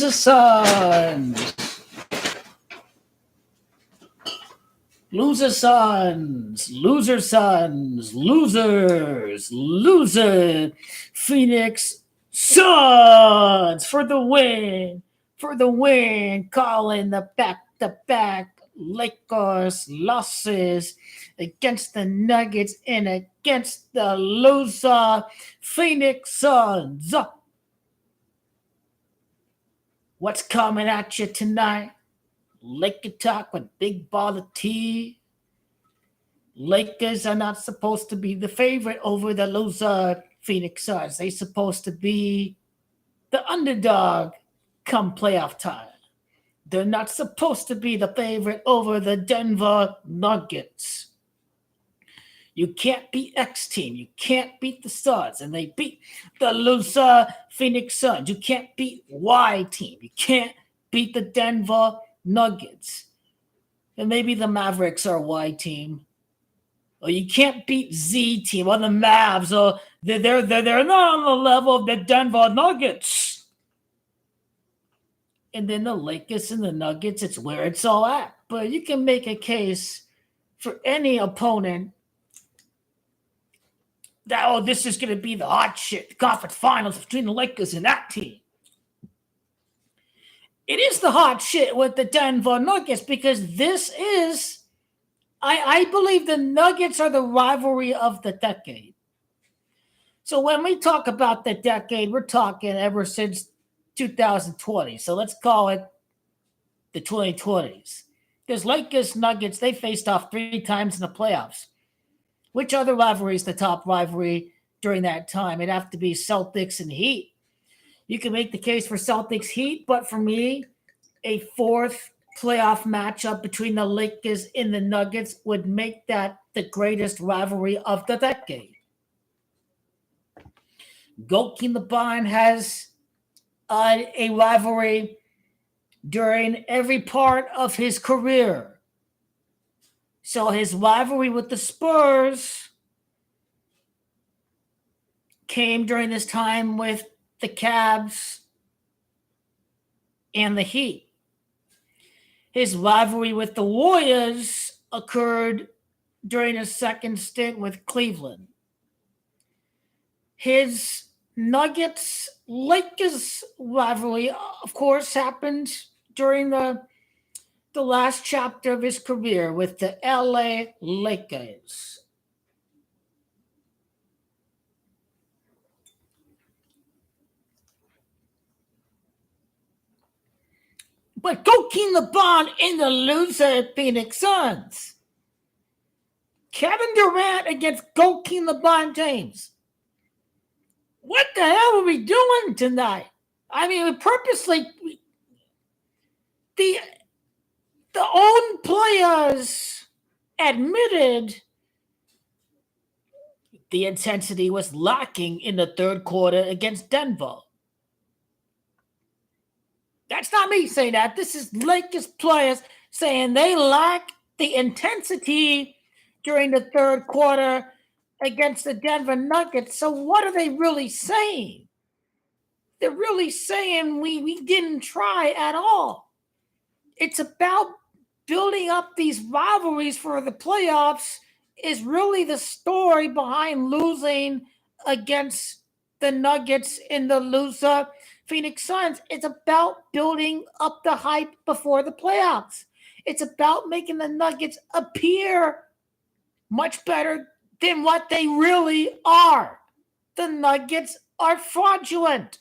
Loser sons. Loser sons. Loser sons. Losers. Loser. Phoenix Suns for the win. For the win. Calling the back-to-back Lakers losses against the Nuggets and against the loser Phoenix Suns. What's coming at you tonight? Laker talk with Big Baller T. Lakers are not supposed to be the favorite over the loser Phoenix Suns. They're supposed to be the underdog come playoff time. They're not supposed to be the favorite over the Denver Nuggets. You can't beat X team. You can't beat the Suns. And they beat the loser Phoenix Suns. You can't beat Y team. You can't beat the Denver Nuggets. And maybe the Mavericks are Y team. Or you can't beat Z team or the Mavs. Or they're not on the level of the Denver Nuggets. And then the Lakers and the Nuggets, it's where it's all at. But you can make a case for any opponent that, oh, this is going to be the hot shit, the conference finals between the Lakers and that team. It is the hot shit with the Denver Nuggets because this is, I believe the Nuggets are the rivalry of the decade. So when we talk about the decade, we're talking ever since 2020. So let's call it the 2020s. There's Lakers, Nuggets, they faced off 3 times in the playoffs. Which other rivalry is the top rivalry during that time? It'd have to be Celtics and Heat. You can make the case for Celtics Heat, but for me, a 4th playoff matchup between the Lakers and the Nuggets would make that the greatest rivalry of the decade. Goalkeeper LeBron has a rivalry during every part of his career. So his rivalry with the Spurs came during this time with the Cavs and the Heat. His rivalry with the Warriors occurred during his second stint with Cleveland. His Nuggets-Lakers rivalry, of course, happened during the last chapter of his career with the LA Lakers. But Joakim LeBron in the loser Phoenix Suns. Kevin Durant against Joakim LeBron James. What the hell are we doing tonight? I mean, we purposely... The own players admitted the intensity was lacking in the third quarter against Denver. That's not me saying that. This is Lakers players saying they lack the intensity during the third quarter against the Denver Nuggets. So what are they really saying? They're really saying we didn't try at all. It's about building up these rivalries for the playoffs is really the story behind losing against the Nuggets in the loser Phoenix Suns. It's about building up the hype before the playoffs. It's about making the Nuggets appear much better than what they really are. The Nuggets are fraudulent.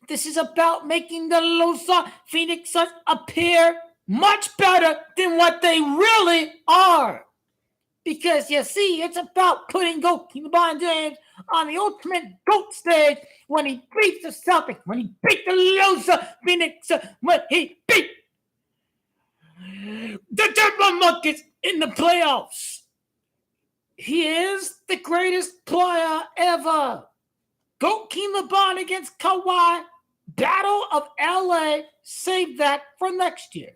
This is about making the loser Phoenix Suns appear much better than what they really are. Because you see, it's about putting LeBron James on the ultimate GOAT stage when he beats the Celtics, when he beat the loser Phoenix, when he beat the Denver Nuggets in the playoffs. He is the greatest player ever. Joakim LeBron against Kawhi. Battle of LA. Save that for next year.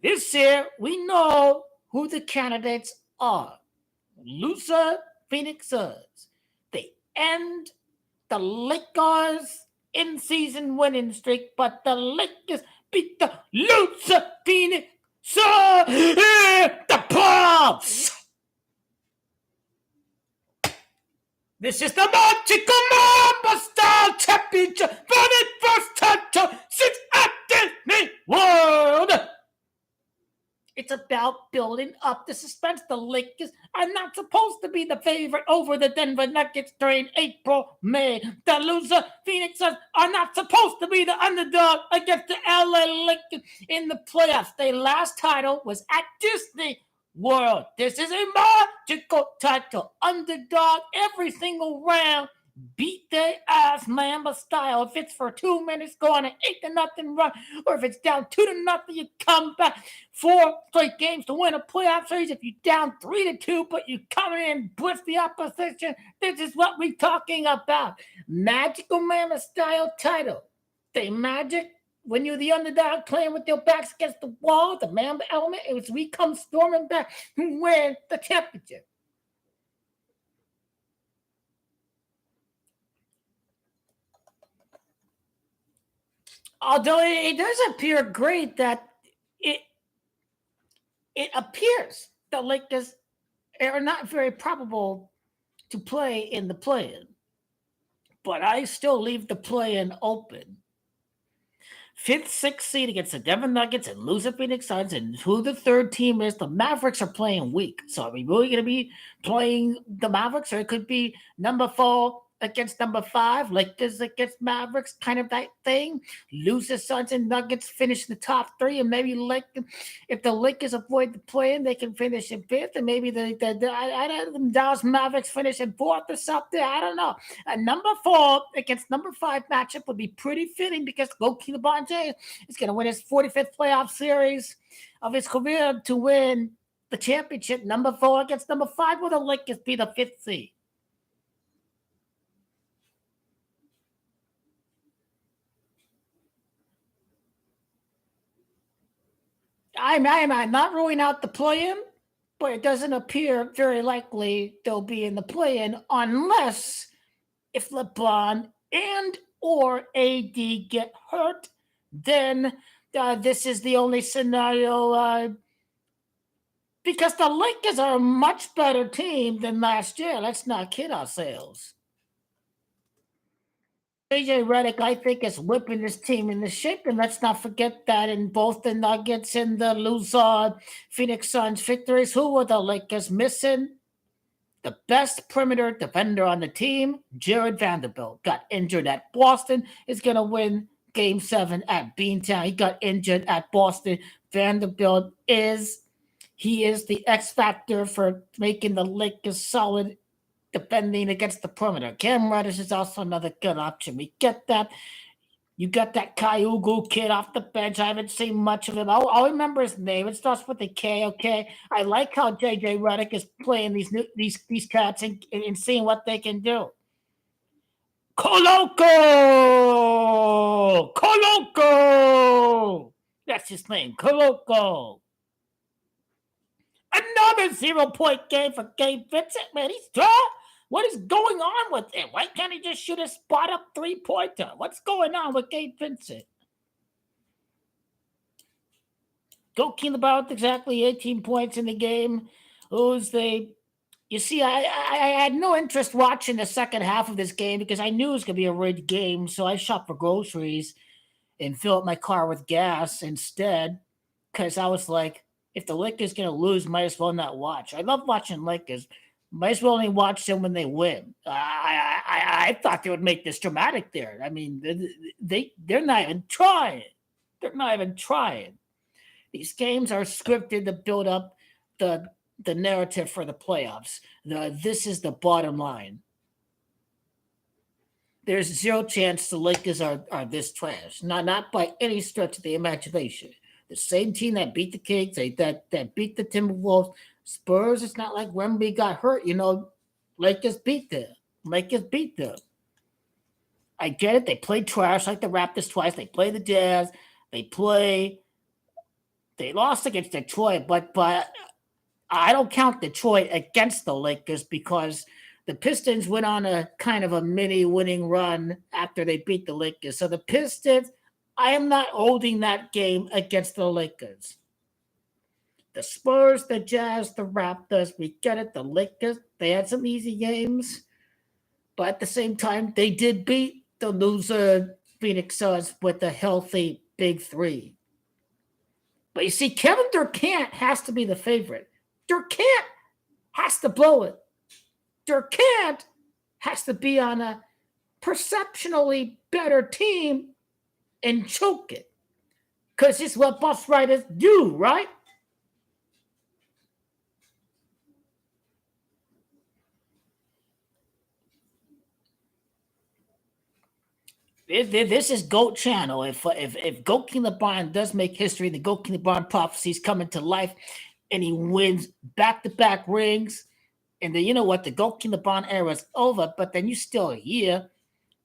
This year, we know who the candidates are. Loser Phoenix Suns. They end the Lakers in-season winning streak, but the Lakers beat the loser Phoenix the playoffs. This is the magical MAMBA style championship for the first time since at Disney World. It's about building up the suspense. The Lakers are not supposed to be the favorite over the Denver Nuggets during April, May. The loser Phoenix Suns are not supposed to be the underdog against the LA Lakers in the playoffs. Their last title was at Disney World. This is a magical title. Underdog every single round. Beat their ass, Mamba style. If it's for 2 minutes, go on an 8-0 run, or if it's down 2-0, you come back 4 straight games to win a playoff series. If you're down 3-2, but you come in and blitz the opposition, this is what we're talking about. Magical Mamba style title. The magic. When you're the underdog playing with your backs against the wall, the Mamba element, it was we come storming back and win the championship. Although it does appear great that it appears the Lakers are not very probable to play in the play-in. But I still leave the play-in open. 5th, 6th seed against the Denver Nuggets and lose the Phoenix Suns, and who the third team is, the Mavericks are playing weak. So are we really going to be playing the Mavericks, or it could be number 4 against number 5, Lakers against Mavericks, kind of that thing. Lose the Suns and Nuggets, finish in the top 3, and maybe if the Lakers avoid the play-in, they can finish in 5th, and maybe the Dallas Mavericks finish in 4th or something. I don't know. A number 4 against number 5 matchup would be pretty fitting because goalkeeper LeBron James is going to win his 45th playoff series of his career to win the championship. Number 4 against number 5, will the Lakers be the 5th seed? I'm not ruling out the play-in, but it doesn't appear very likely they'll be in the play-in unless if LeBron and or AD get hurt, then this is the only scenario because the Lakers are a much better team than last year. Let's not kid ourselves. JJ Redick, I think, is whipping this team into shape, and let's not forget that in both the Nuggets and the loser Phoenix Suns victories, who were the Lakers missing? The best perimeter defender on the team, Jared Vanderbilt, got injured at Boston, is going to win Game 7 at Beantown. He got injured at Boston. Vanderbilt is the X factor for making the Lakers solid defending against the perimeter. Cam Reddish is also another good option. We get that. You got that Kayugu kid off the bench. I haven't seen much of him. I'll remember his name. It starts with a K, okay? I like how JJ Redick is playing these cats and seeing what they can do. Koloko! That's his name, Koloko. Another 0-point game for Gabe Vincent. Man, he's tough. What is going on with him? Why can't he just shoot a spot-up three-pointer? What's going on with Gabe Vincent? Goalkeeper about exactly 18 points in the game. You see, I had no interest watching the second half of this game because I knew it was going to be a rigged game, so I shopped for groceries and filled up my car with gas instead because I was like, if the Lakers going to lose, might as well not watch. I love watching Lakers. Might as well only watch them when they win. I thought they would make this dramatic there. I mean, they're not even trying. They're not even trying. These games are scripted to build up the narrative for the playoffs. This is the bottom line. There's zero chance the Lakers are this trash. Not by any stretch of the imagination. The same team that beat the Kings, that beat the Timberwolves, Spurs, it's not like Wemby got hurt. Lakers beat them. I get it. They played trash like the Raptors twice. They play the Jazz. They lost against Detroit, but I don't count Detroit against the Lakers because The Pistons went on a kind of a mini winning run after they beat the Lakers. So the Pistons, I am not holding that game against the Lakers. The Spurs, the Jazz, the Raptors, we get it. The Lakers, they had some easy games, but at the same time, they did beat the loser Phoenix Suns with a healthy big three. But you see, Kevin Durant has to be the favorite. Durant has to blow it. Durant has to be on a perceptionally better team and choke it. Because it's what bus riders do, right? This is GOAT Channel. If Goat King LeBron does make history, the Goat King LeBron prophecies coming to life, and he wins back-to-back rings, and then you know what? The Goat King LeBron era is over, but then you still hear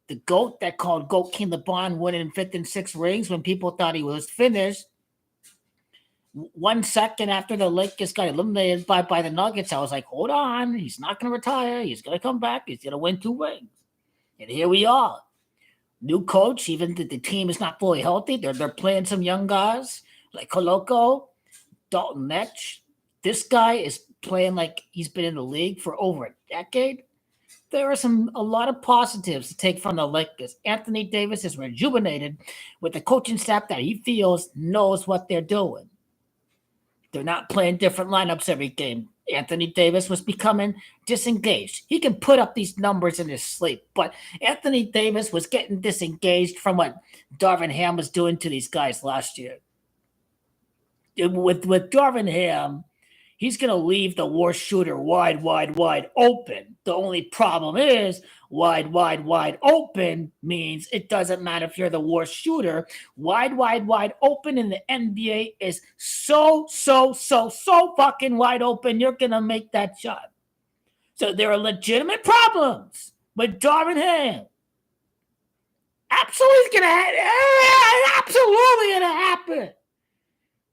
the GOAT that called Goat King LeBron winning 5th and 6th rings when people thought he was finished. 1 second after the Lakers got eliminated by the Nuggets, I was like, hold on, he's not going to retire. He's going to come back. He's going to win 2 rings. And here we are. New coach, even the team is not fully healthy. They're playing some young guys like Koloko, Dalton Netch. This guy is playing like he's been in the league for over a decade. There are a lot of positives to take from the Lakers. Anthony Davis is rejuvenated with the coaching staff that he feels knows what they're doing. They're not playing different lineups every game. Anthony Davis was becoming disengaged. He can put up these numbers in his sleep, but Anthony Davis was getting disengaged from what Darvin Ham was doing to these guys last year. With Darvin Ham, he's going to leave the worst shooter wide open. The only problem is wide open means it doesn't matter if you're the worst shooter. Wide open in the NBA is so fucking wide open. You're going to make that shot. So there are legitimate problems with Darvin Ham. Absolutely going to happen.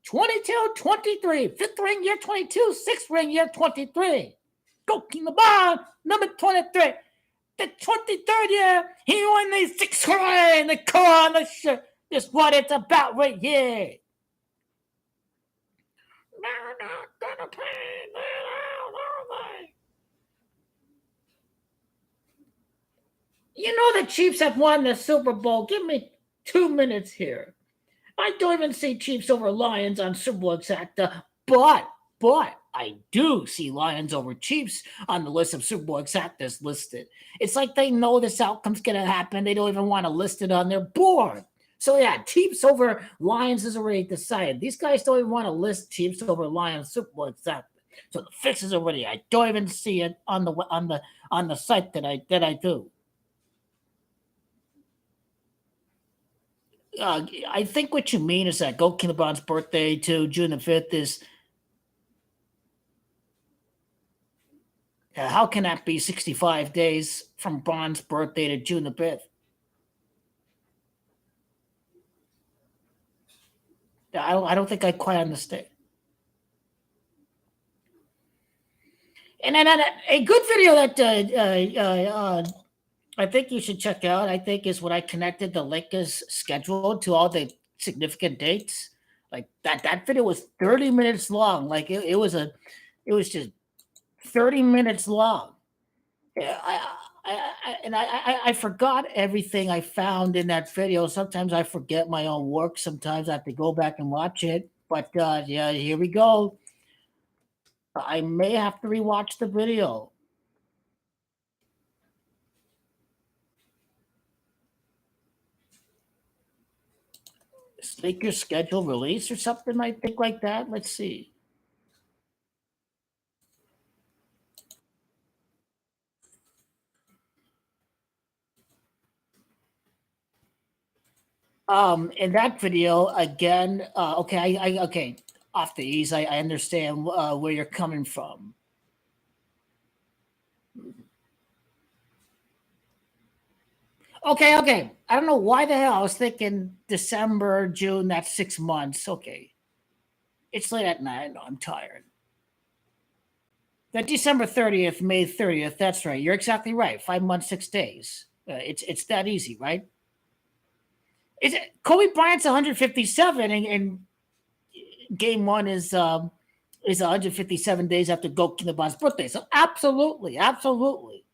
22, 23, 5th ring year 22, 6th ring year 23. Go King LeBron, number 23. The 23rd year, he won the 6th ring, the core on the shirt. That's what it's about right here. They're not gonna play. You know the Chiefs have won the Super Bowl. Give me 2 minutes here. I don't even see Chiefs over Lions on Super Bowl Exacta, but I do see Lions over Chiefs on the list of Super Bowl Exactas listed. It's like they know this outcome's going to happen. They don't even want to list it on their board. So yeah, Chiefs over Lions is already decided. These guys don't even want to list Chiefs over Lions Super Bowl Exacta. So the fix is already. I don't even see it on the site that I do. I think what you mean is that Goat King LeBron's birthday to June the 5th is. How can that be 65 days from Bron's birthday to June the 5th? I don't think I quite understand. And then a good video that I think you should check out, I think, is when I connected the Lakers schedule to all the significant dates. Like that video was 30 minutes long. Like it was just 30 minutes long. Yeah, I forgot everything I found in that video. Sometimes I forget my own work. Sometimes I have to go back and watch it. But yeah, here we go. I may have to rewatch the video. Make your schedule release or something, I think, like that. Let's see. In that video again, okay, okay, off the ease. I understand where you're coming from. Okay. I don't know why the hell I was thinking December, June. That's 6 months. Okay, it's late at night. No, I'm tired. December 30th, May 30th. That's right. You're exactly right. 5 months, 6 days. It's that easy, right? Is it Kobe Bryant's 157, and game one is 157 days after Goki LeBron's birthday. So absolutely, absolutely.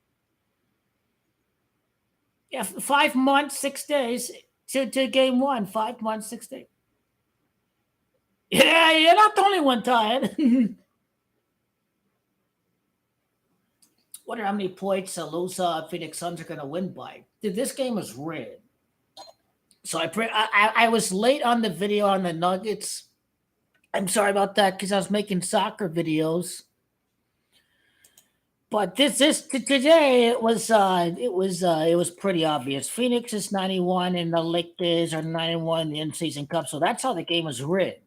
Yeah, 5 months, 6 days to game one. 5 months, 6 days. Yeah, you're not the only one, tired. Wonder how many points those Phoenix Suns are going to win by. Dude, this game is rigged. So I was late on the video on the Nuggets. I'm sorry about that because I was making soccer videos. But today it was pretty obvious. Phoenix is 91 and the Lakers are 91 in the in-season cup. So that's how the game was rigged.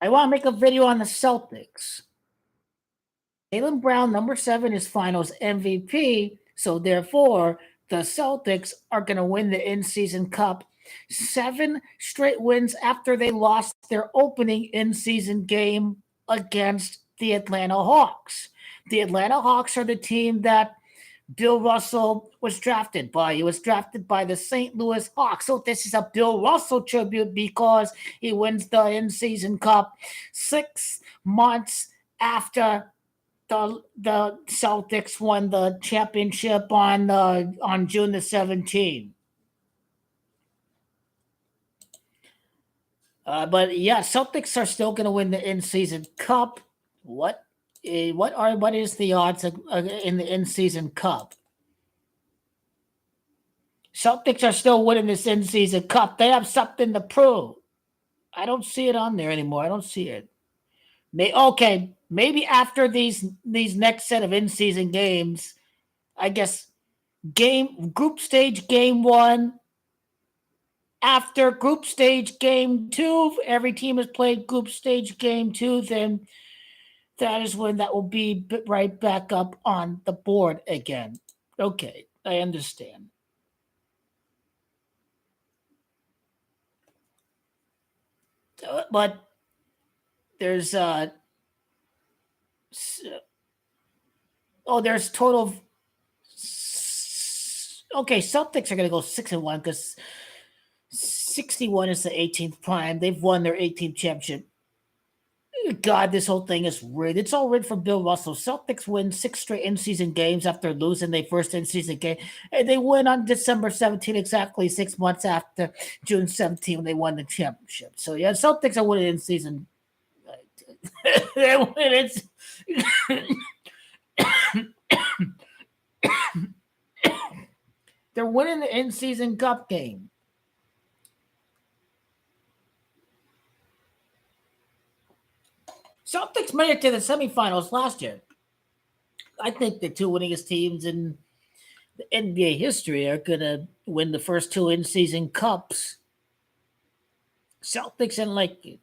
I want to make a video on the Celtics. Jaylen Brown, number 7, is Finals MVP. So therefore, the Celtics are going to win the in-season cup 7 straight wins after they lost their opening in-season game against the Atlanta Hawks. The Atlanta Hawks are the team that Bill Russell was drafted by. He was drafted by the St. Louis Hawks. So this is a Bill Russell tribute because he wins the in-season cup 6 months after the Celtics won the championship on June the 17th. But yeah, Celtics are still going to win the in-season cup. What is the odds in the in-season cup? Celtics are still winning this in-season cup. They have something to prove. I don't see it on there anymore. I don't see it. Maybe after these next set of in-season games, I guess group stage game 1. After group stage game 2, every team has played group stage game 2, then that is when that will be right back up on the board again. Okay, I understand. But there's there's total of, okay, Celtics are going to go 6-1 because 61 is the 18th prime. They've won their 18th championship. God, this whole thing is rigged. It's all rigged for Bill Russell. Celtics win 6 straight in-season games after losing their first in-season game. And they win on December 17th, exactly 6 months after June 17th when they won the championship. So, yeah, Celtics are winning in-season. They win it. They're winning the in-season cup game. Celtics made it to the semifinals last year. I think the 2 winningest teams in the NBA history are going to win the first 2 in-season cups. Celtics and Lakers.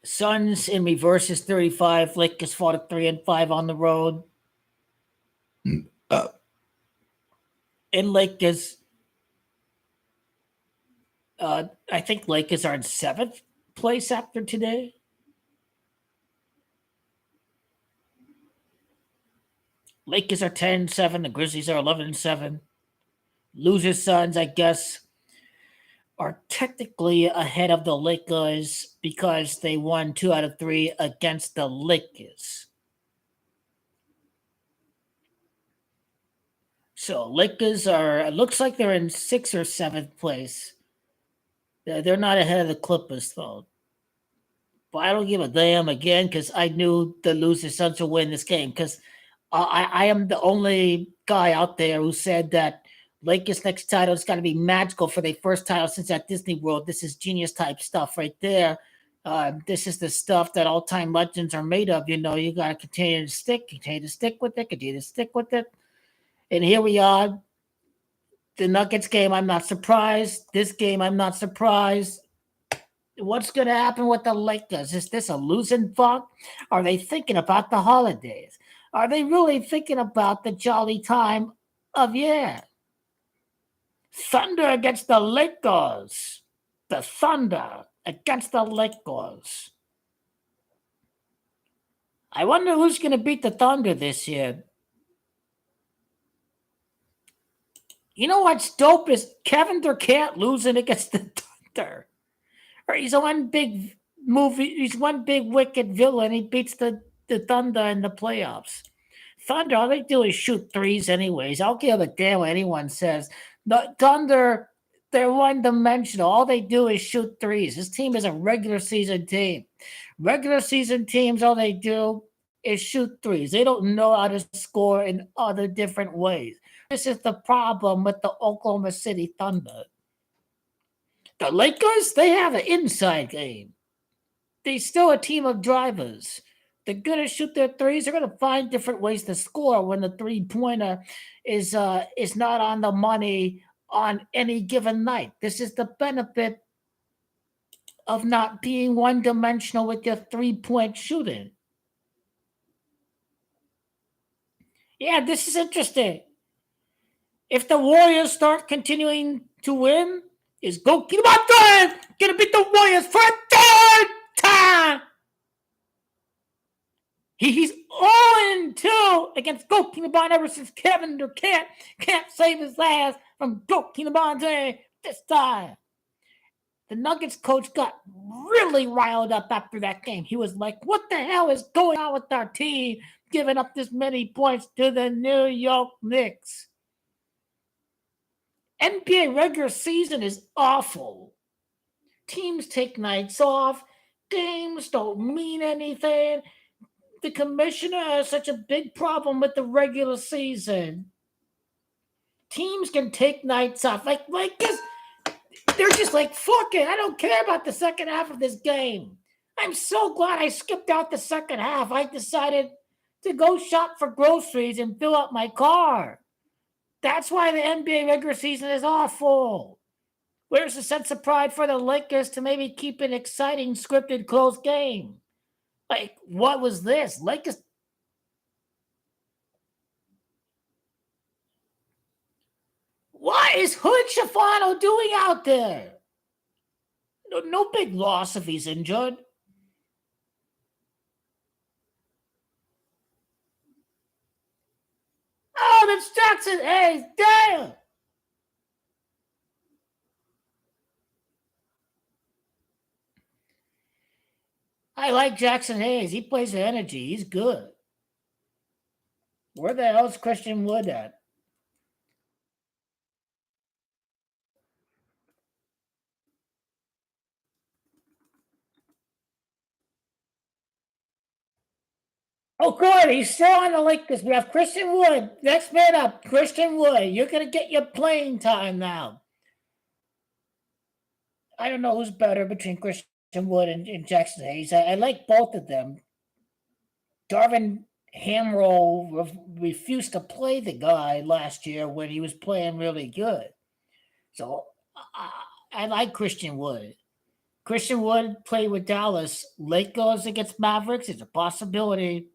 Suns in reverse is 35. Lakers fought at 3-5 on the road. In Lakers, I think Lakers are in 7th place after today. Lakers are 10-7. The Grizzlies are 11-7. Losers Suns, I guess, are technically ahead of the Lakers because they won 2 out of 3 against the Lakers. So Lakers it looks like they're in 6th or 7th place. They're not ahead of the Clippers, though. But I don't give a damn again because I knew the loser Suns would win this game because I am the only guy out there who said that Lakers' next title is going to be magical for their first title since at Disney World. This is genius type stuff right there. This is the stuff that all-time legends are made of. You know, you got to continue to stick with it. And here we are. The Nuggets game, I'm not surprised. This game, I'm not surprised. What's going to happen with the Lakers? Is this a losing funk? Are they thinking about the holidays? Are they really thinking about the jolly time of year? Thunder against the Lakers. The Thunder against the Lakers. I wonder who's going to beat the Thunder this year. You know what's dope is Kevin Durant losing against the Thunder. Or he's one big movie. He's one big wicked villain. He beats the Thunder in the playoffs. Thunder, all they do is shoot threes anyways. I don't give a damn what anyone says. The Thunder, they're one-dimensional. All they do is shoot threes. This team is a regular season team. Regular season teams, all they do is shoot threes. They don't know how to score in other different ways. This is the problem with the Oklahoma City Thunder. The Lakers, they have an inside game. They're still a team of drivers. They're going to shoot their threes. They're going to find different ways to score when the three-pointer is not on the money on any given night. This is the benefit of not being one-dimensional with your three-point shooting. Yeah, this is interesting. If the Warriors start continuing to win, is go keep on going. Gonna beat the Warriors for a third time. He's 0-2 against Goat Kinabon ever since Kevin Durant can't save his ass from Goat Kinabon this time. The Nuggets coach got really riled up after that game. He was like, what the hell is going on with our team giving up this many points to the New York Knicks? NBA regular season is awful. Teams take nights off. Games don't mean anything. The commissioner has such a big problem with the regular season. Teams can take nights off. Like this, they're just like, fuck it. I don't care about the second half of this game. I'm so glad I skipped out the second half. I decided to go shop for groceries and fill up my car. That's why the NBA regular season is awful. Where's the sense of pride for the Lakers to maybe keep an exciting, scripted, close game? Like, what was this? Lakers. What is Hood Schifano doing out there? No big loss if he's injured. Oh, that's Jackson Hayes. Damn. I like Jackson Hayes. He plays the energy. He's good. Where the hell's Christian Wood at? Oh, good. He's still on the Lakers. We have Christian Wood. Next man up, Christian Wood. You're going to get your playing time now. I don't know who's better between Christian Wood and Jackson Hayes. I like both of them. Darvin Hamrow refused to play the guy last year when he was playing really good. So I like Christian Wood. Christian Wood played with Dallas. Lakers against Mavericks is a possibility.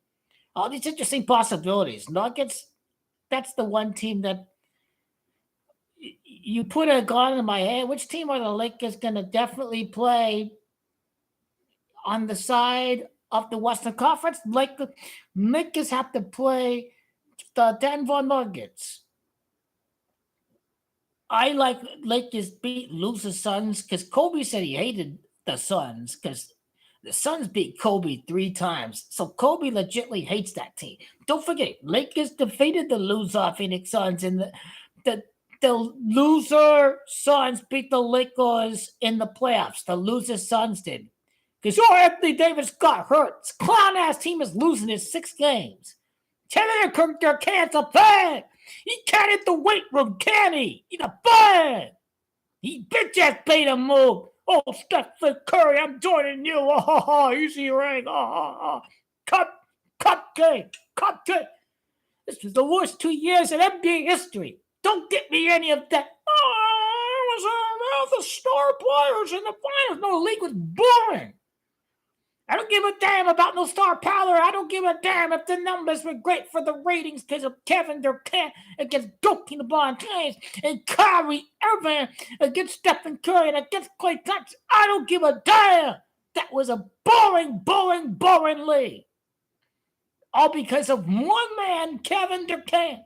All these interesting possibilities. Nuggets, that's the one team that you put a gun in my head. Which team are the Lakers going to definitely play on the side of the Western Conference? Lakers have to play the Denver Nuggets. I like Lakers lose the Suns because Kobe said he hated the Suns because the Suns beat Kobe 3 times. So Kobe legitimately hates that team. Don't forget, Lakers defeated the loser Phoenix Suns and the loser Suns beat the Lakers in the playoffs. The loser Suns did. Because Anthony Davis got hurt. This clown-ass team is losing his 6 games. Taylor Durant's a fan. He can't hit the weight room, can he? He's a fan. He bitch-ass made a move. Oh, Stephen Curry, I'm joining you. Oh, easy ring. Cupcake. This was the worst 2 years in NBA history. Don't get me any of that. Oh, it was the star players in the finals. No, the league was boring. I don't give a damn about no star power. I don't give a damn if the numbers were great for the ratings because of Kevin Durant against Doki LeBron James and Kyrie Irving against Stephen Curry and against Klay Thompson. I don't give a damn. That was a boring league. All because of one man, Kevin Durant.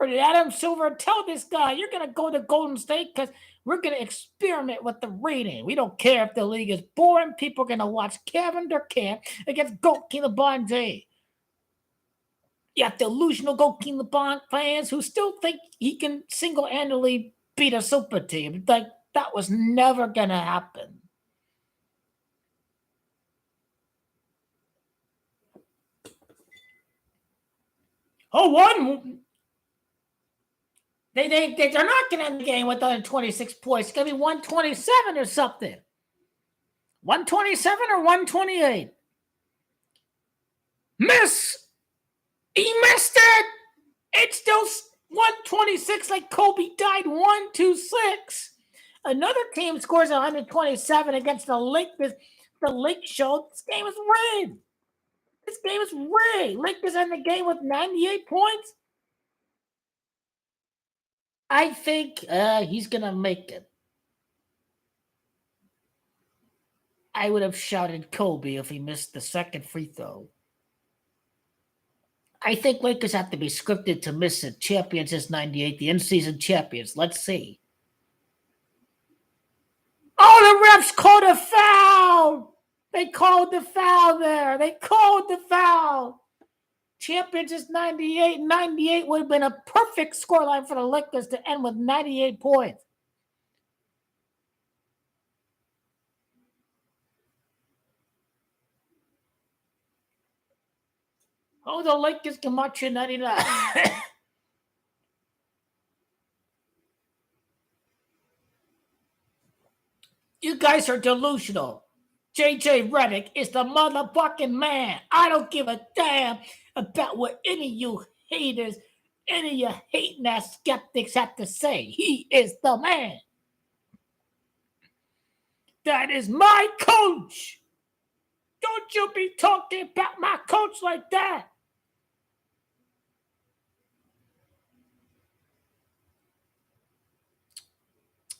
Or did Adam Silver tell this guy, you're going to go to Golden State because we're going to experiment with the rating. We don't care if the league is boring. People are going to watch Kevin Durant against Goki LeBron James. You have delusional Goki LeBron fans who still think he can single-handedly beat a super team. Like, that was never going to happen. Oh, one... They're not going to end the game with under 26 points. It's going to be 127 or something. 127 or 128. He missed it. It's still 126 like Kobe died 126. Another team scores 127 against the Lakers. The Lake Show. This game is rigged. This game is rigged. Lakers end the game with 98 points. I think he's going to make it. I would have shouted Kobe if he missed the second free throw. I think Lakers have to be scripted to miss it. Champions is 98, the in-season champions. Let's see. Oh, the refs called a foul. They called the foul there. They called the foul. Champions is 98. 98 would have been a perfect scoreline for the Lakers to end with 98 points. Oh, the Lakers can march in 99. You guys are delusional. JJ Redick is the motherfucking man. I don't give a damn about what any of you haters, any of you hating ass skeptics have to say. He is the man. That is my coach. Don't you be talking about my coach like that.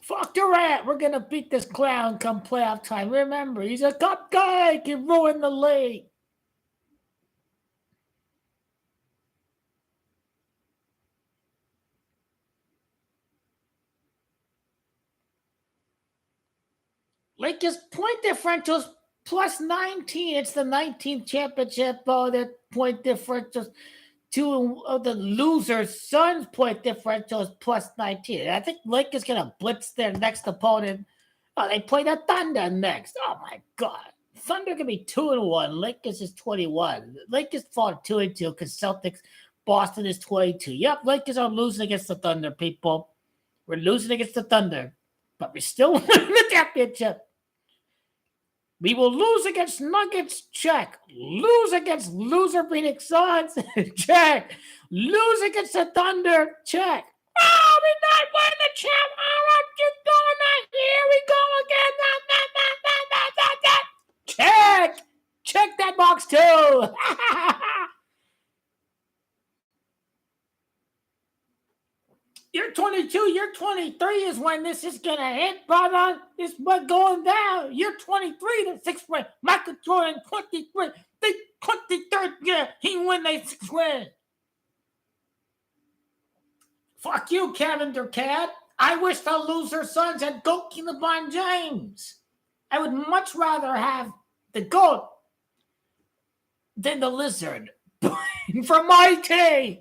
Fuck Durant. We're going to beat this clown come playoff time. Remember, he's a cup guy. He can ruin the league. Lakers point differentials plus 19. It's the 19th championship. Oh, their point differentials. Two of the losers' Suns' point differential is plus 19. I think Lakers going to blitz their next opponent. Oh, they play the Thunder next. Oh, my God. Thunder going to be 2-1. Lakers is 21. Lakers fall 2-2 because Celtics, Boston is 22. Yep, Lakers are losing against the Thunder, people. We're losing against the Thunder, but we're still winning the championship. We will lose against Nuggets, check. Lose against loser Phoenix Suns, check. Lose against the Thunder, check. Oh, we're not winning the champ. All right, keep going on. Here we go again. Check. Check that box too. You're 22, you're 23 is when this is going to hit, brother. It's going down. You're 23, the sixth win. Michael Jordan, 23. The 23rd year, he win the sixth win. Fuck you, Kevin Durant. I wish the loser Suns had Goki LeBron James. I would much rather have the GOAT than the lizard. For my team,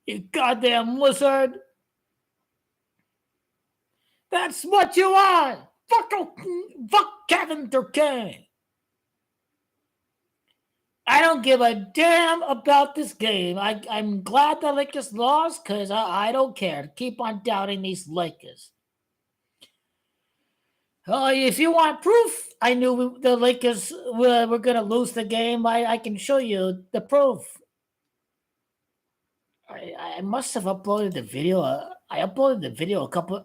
you goddamn lizard. That's what you are. Fuck Kevin Durant. I don't give a damn about this game. I'm glad the Lakers lost because I don't care. Keep on doubting these Lakers. If you want proof, I knew the Lakers were going to lose the game. I can show you the proof. I must have uploaded the video. I uploaded the video a couple.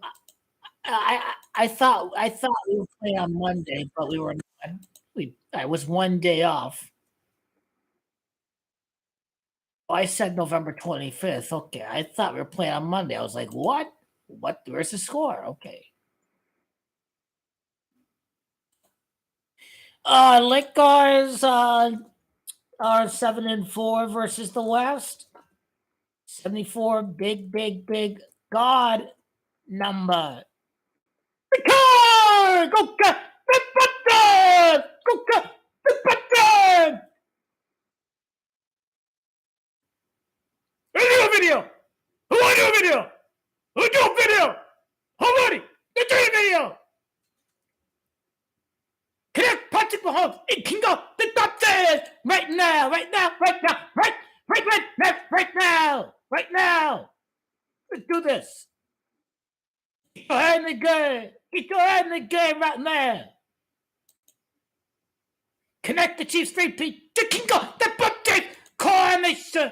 I thought we were playing on Monday, but we were not. I was one day off. I said November 25th. Okay, I thought we were playing on Monday. I was like, what? What? Where's the score? Okay. Lakers are 7-4 versus the West. 74, big God number. The car! Go get the button! Go get the button! Who do a video? Who want to do a video? Who do a video? Somebody! Let's do a video! Connect Patrick Mahomes and King of the button! Right now! Right now! Let's do this. Get your head in the game. Get your head in the game right now. Connect the Chiefs 3P. The King of the button! Coronation!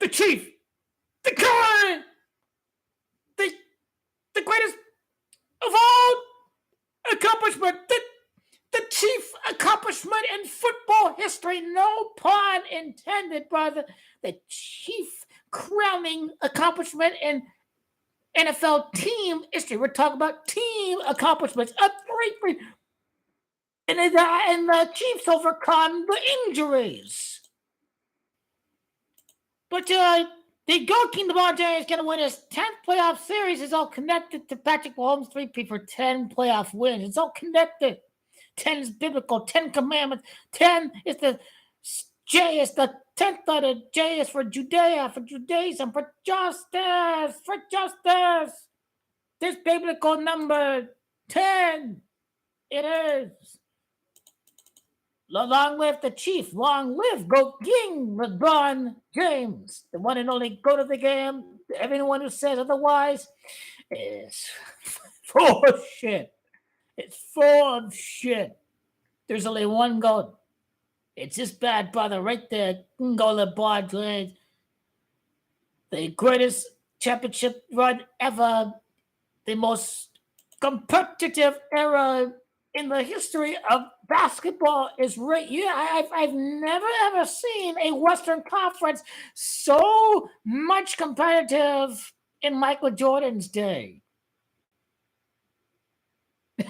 The Chief! The current! The greatest of all accomplishment! The chief accomplishment in football history, no pun intended, brother. The chief crowning accomplishment in NFL team history. We're talking about team accomplishments. A 3-3. And the Chiefs overcome the injuries. But the goalkeeper LeBron James is going to win his 10th playoff series. It's all connected to Patrick Mahomes' 3P for 10 playoff wins. It's all connected. 10 is biblical. 10 commandments. 10 is the J is the 10th letter. J is for Judea, for Judaism, for justice, This biblical number 10. It is. Long live the Chief. Long live Go King LeBron James. The one and only GOAT of the game. Everyone who says otherwise is full of shit. It's full of shit. There's only one GOAT. It's this bad brother right there. Go LeBron James. The greatest championship run ever. The most competitive era in the history of basketball is right here. I've never ever seen a Western Conference so much competitive in Michael Jordan's day. These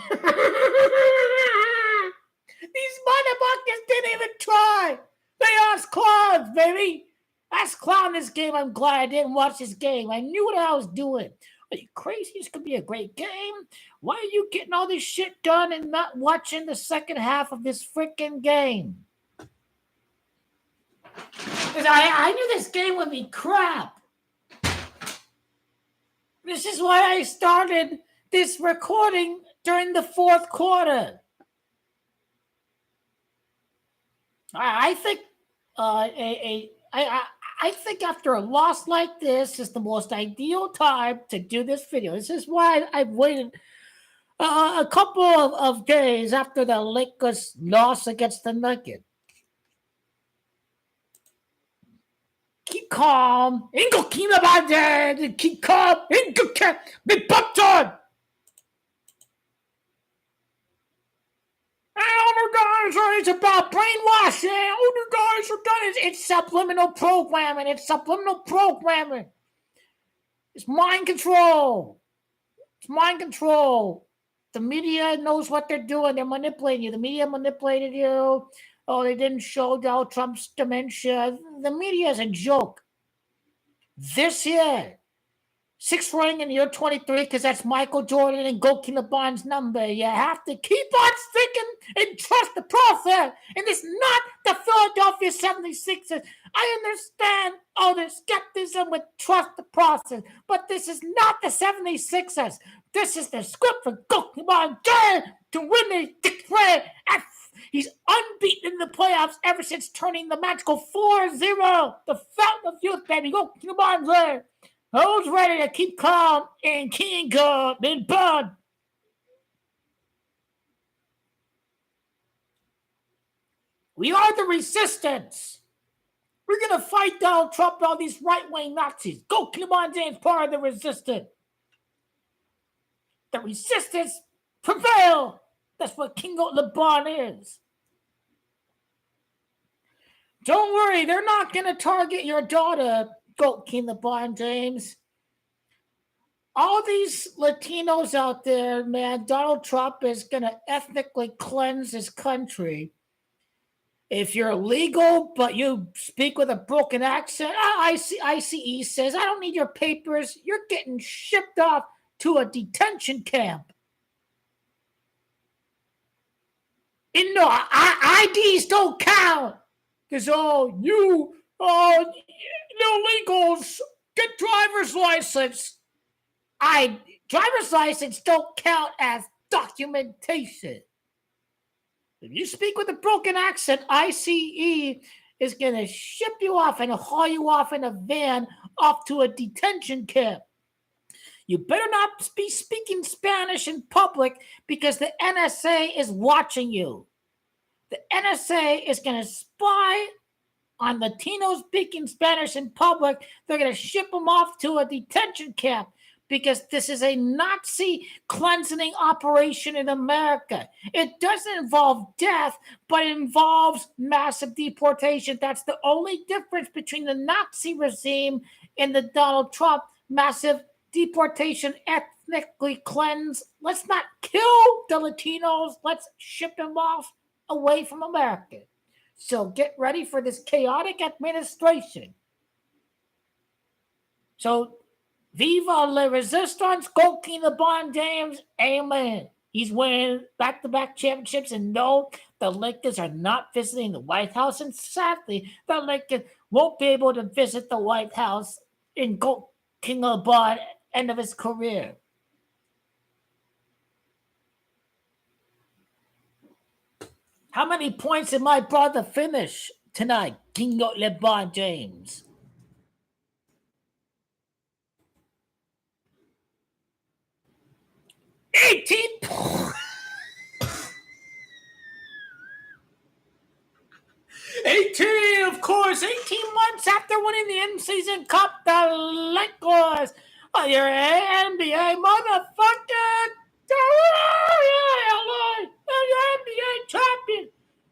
motherfuckers didn't even try. They asked clowns, baby. Ask clown this game. I'm glad I didn't watch this game. I knew what I was doing. Are you crazy? This could be a great game. Why are you getting all this shit done and not watching the second half of this freaking game? Because I knew this game would be crap. This is why I started this recording during the fourth quarter. I think I think after a loss like this is the most ideal time to do this video. This is why I've waited a couple of days after the Lakers loss against the Nuggets. Keep calm. Ingo Kinabande. Keep calm. Ingo Cat. Be button. All the guys are, it's about brainwashing. All the guys are done. It's subliminal programming. It's subliminal programming. It's mind control. It's mind control. The media knows what they're doing. They're manipulating you. The media manipulated you. Oh, they didn't show Donald Trump's dementia. The media is a joke. This year, 6th ring in year 23, because that's Michael Jordan and Goki LeBron's number. You have to keep on sticking and trust the process. And it's not the Philadelphia 76ers. I understand all the skepticism with trust the process, but this is not the 76ers. This is the script for Goki LeBron to win the 6th ring. He's unbeaten in the playoffs ever since turning the magical 4-0. The fountain of youth, baby. Goki LeBron there. Who's ready to keep calm and king up and bud? We are the resistance. We're going to fight Donald Trump and all these right-wing Nazis. Go, LeBron James, part of the resistance. The resistance prevail. That's what Kingo LeBron is. Don't worry, they're not going to target your daughter, Goat King LeBron James. All these Latinos out there, man, Donald Trump is going to ethnically cleanse his country. If you're legal, but you speak with a broken accent, ICE says, I don't need your papers. You're getting shipped off to a detention camp. And no, IDs don't count. Because, you illegals, get driver's license. Driver's license don't count as documentation. If you speak with a broken accent, ICE is going to ship you off and haul you off in a van off to a detention camp. You better not be speaking Spanish in public because the NSA is watching you. The NSA is going to spy on Latinos speaking Spanish in public. They're going to ship them off to a detention camp because this is a Nazi cleansing operation in America. It doesn't involve death, but it involves massive deportation. That's the only difference between the Nazi regime and the Donald Trump massive deportation, ethnically cleanse. Let's not kill the Latinos. Let's ship them off away from America. So get ready for this chaotic administration. So viva la resistance, Goat King LeBron James, amen. He's winning back-to-back championships, and no, the Lakers are not visiting the White House, and sadly, the Lakers won't be able to visit the White House in Goat King LeBron end of his career. How many points did my brother finish tonight, King LeBron James? 18 points. 18, of course. 18 months after winning the in-season cup, the Lakers are your NBA motherfucker. Oh, yeah, LA. They're your NBA champion.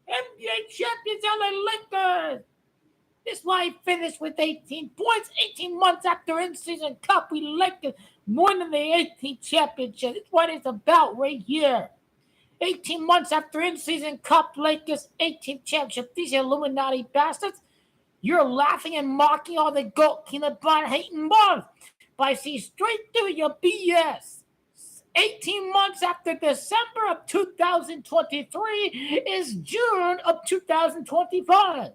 NBA champions, LA Lakers. This is why he finished with 18 points. 18 months after in-season cup, we Lakers winning the 18th championship. It's what it's about right here. 18 months after in-season cup, Lakers 18th championship. These Illuminati bastards. You're laughing and mocking all the Goat King LeBron hating balls. But I see straight through your BS. 18 months after December of 2023 is June of 2025.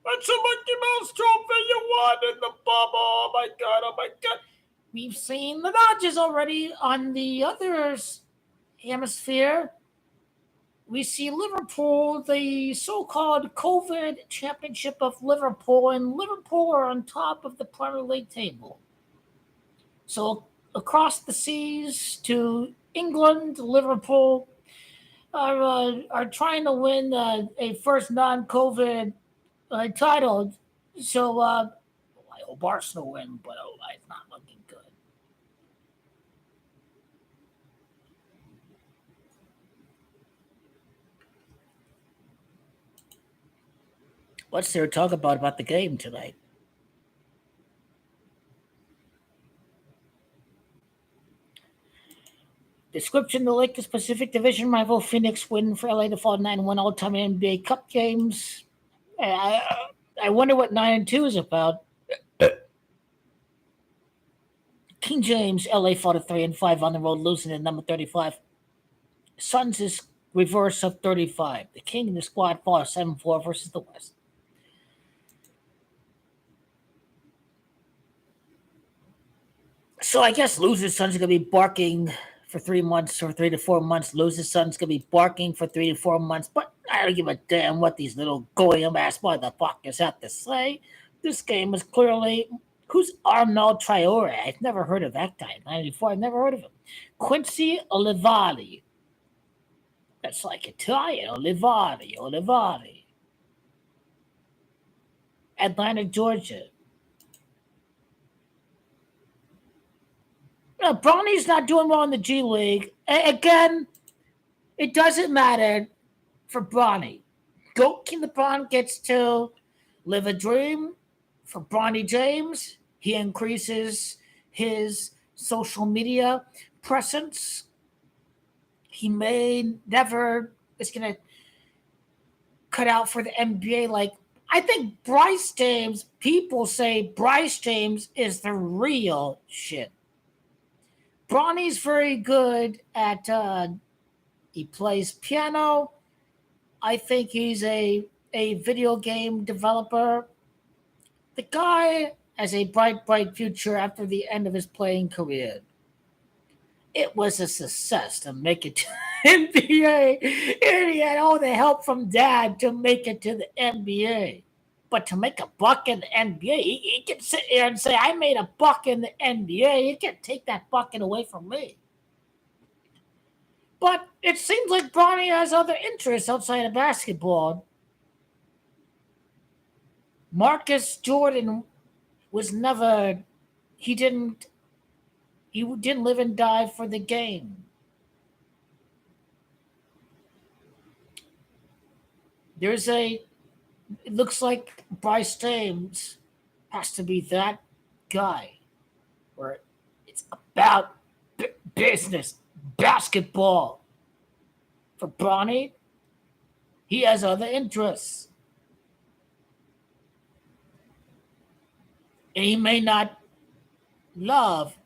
That's a Mickey Mouse trophy you won in the bubble. Oh my God, oh my God. We've seen the Dodgers already on the other hemisphere. We see Liverpool, the so-called COVID championship of Liverpool, and Liverpool are on top of the Premier League table. So across the seas to England, Liverpool are trying to win a first non-COVID title. So I hope Arsenal win, but it's not looking good. What's there to talk about the game tonight? Description: the Lakers Pacific Division rival Phoenix win for LA to fall 9-1 all-time NBA Cup games. I wonder what 9-2 is about. King James, LA fought a 3-5 on the road, losing at number 35. Suns is reverse of 35. The King and the squad fought 7-4 versus the West. So I guess loser Suns are going to be barking for 3 months or 3 to 4 months. Loser Suns going to be barking for 3 to 4 months. But I don't give a damn what these little goyim-ass motherfuckers have to say. This game is clearly... Who's Armel Traore? I've never heard of that guy. 94, I've never heard of him. Quincy Olivari. That's like Italian. Olivari. Atlanta, Georgia. Bronny's not doing well in the G League. Again, it doesn't matter for Bronny. Goat King LeBron gets to live a dream. For Bronny James, he increases his social media presence. He may never is going to cut out for the NBA. Like, I think Bryce James, people say Bryce James is the real shit. Bronny's very good at, he plays piano. I think he's a video game developer. The guy has a bright future after the end of his playing career. It was a success to make it to the NBA. And he had all the help from dad to make it to the NBA. But to make a buck in the NBA, he can sit here and say, I made a buck in the NBA. You can't take that bucket away from me. But it seems like Bronny has other interests outside of basketball. Marcus Jordan was never, he didn't live and die for the game. It looks like Bryce James has to be that guy where it's about business, basketball. For Bronny, he has other interests. And he may not love,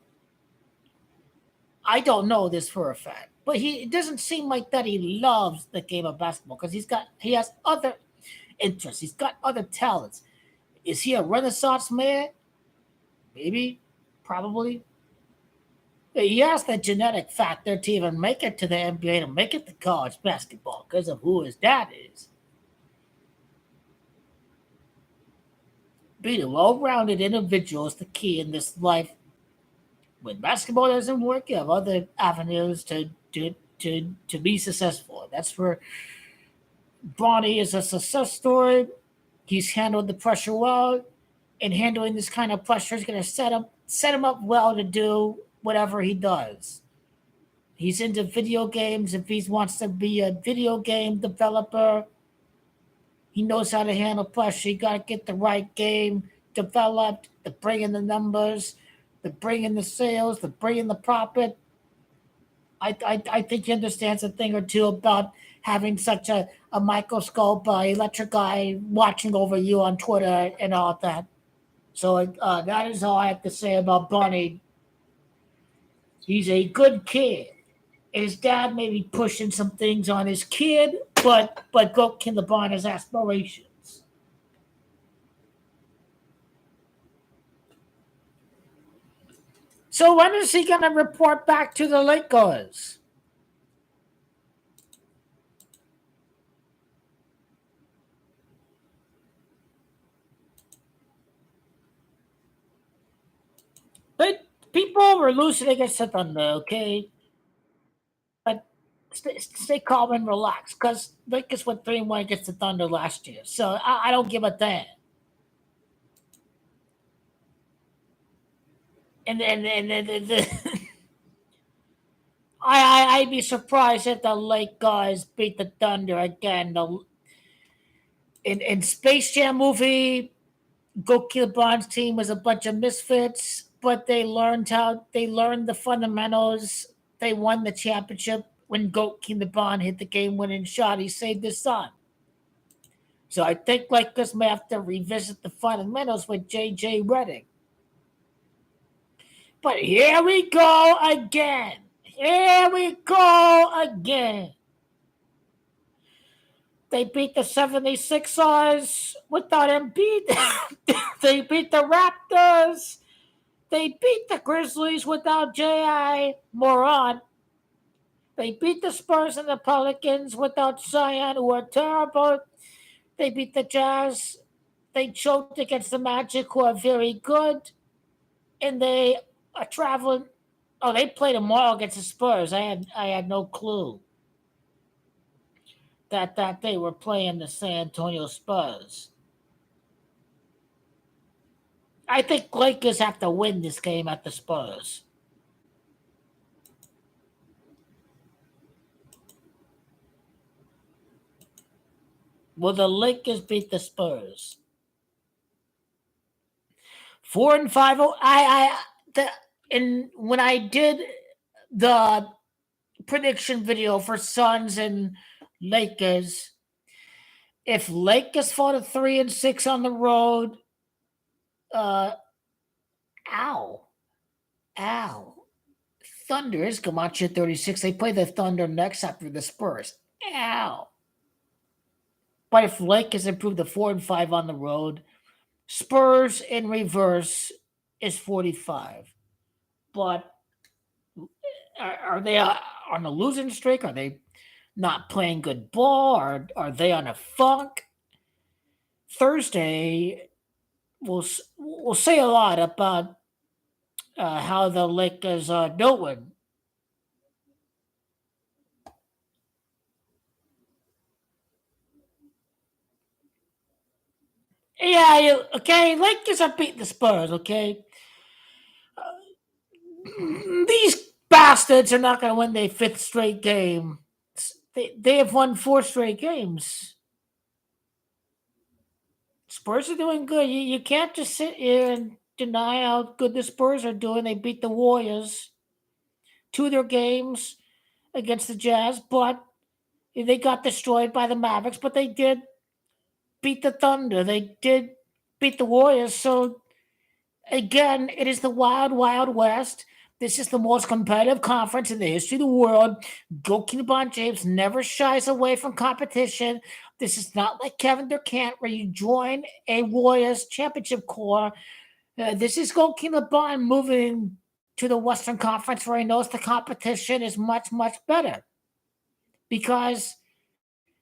I don't know this for a fact, but it doesn't seem like that he loves the game of basketball because he has other interests. He's got other talents. Is he a Renaissance man? Maybe, probably. He has the genetic factor to even make it to the NBA, to make it to college basketball because of who his dad is. Being a well-rounded individual is the key in this life. When basketball doesn't work, you have other avenues to be successful. That's where Bronny is a success story. He's handled the pressure well, and handling this kind of pressure is going to set him up well to do whatever he does. He's into video games. If he wants to be a video game developer, he knows how to handle pressure. You got to get the right game developed, to bring in the numbers, to bring in the sales, to bring in the profit. I think he understands a thing or two about having such a microscope, electric guy watching over you on Twitter and all that. So that is all I have to say about Bronny. He's a good kid. His dad may be pushing some things on his kid, but Goat King LeBron has aspirations. So when is he going to report back to the Lakers? But people were losing against the Thunder, okay? But stay calm and relax, because Lakers went 3-1 against the Thunder last year. So I don't give a damn. And I'd be surprised if the Lakers beat the Thunder again. In Space Jam movie, Goat King LeBron's team was a bunch of misfits, but they learned the fundamentals. They won the championship when Goat King LeBron hit the game-winning shot. He saved his son. So I think Lakers may have to revisit the fundamentals with J.J. Redick. But here we go again. Here we go again. They beat the 76ers without Embiid. They beat the Raptors. They beat the Grizzlies without J.I. Moran. They beat the Spurs and the Pelicans without Zion, who are terrible. They beat the Jazz. They choked against the Magic, who are very good. And they are traveling. Oh, they play tomorrow against the Spurs. I had no clue that they were playing the San Antonio Spurs. I think Lakers have to win this game at the Spurs. Will the Lakers beat the Spurs? 4-5. The and when I did the prediction video for Suns and Lakers, if Lakers fall to 3-6 on the road, uh, ow, ow. Thunder is Camacho 36. They play the Thunder next after the Spurs. Ow. But if Lakers improve to 4-5 on the road, Spurs in reverse is 45. But are they on a losing streak? Are they not playing good ball? Or are they on a funk? Thursday will say a lot about how the Lakers are doing. Yeah, okay. Lakers are beating the Spurs. Okay, these bastards are not going to win their fifth straight game. They have won 4 straight games. Spurs are doing good. You can't just sit here and deny how good the Spurs are doing. They beat the Warriors 2 of their games against the Jazz, but they got destroyed by the Mavericks. But they did beat the Thunder. They did beat the Warriors. So again, it is the wild, wild West. This is the most competitive conference in the history of the world. Goalkeeper LeBron James never shies away from competition. This is not like Kevin Durant, where you join a Warriors championship core. This is goalkeeper LeBron moving to the Western Conference, where he knows the competition is much, much better because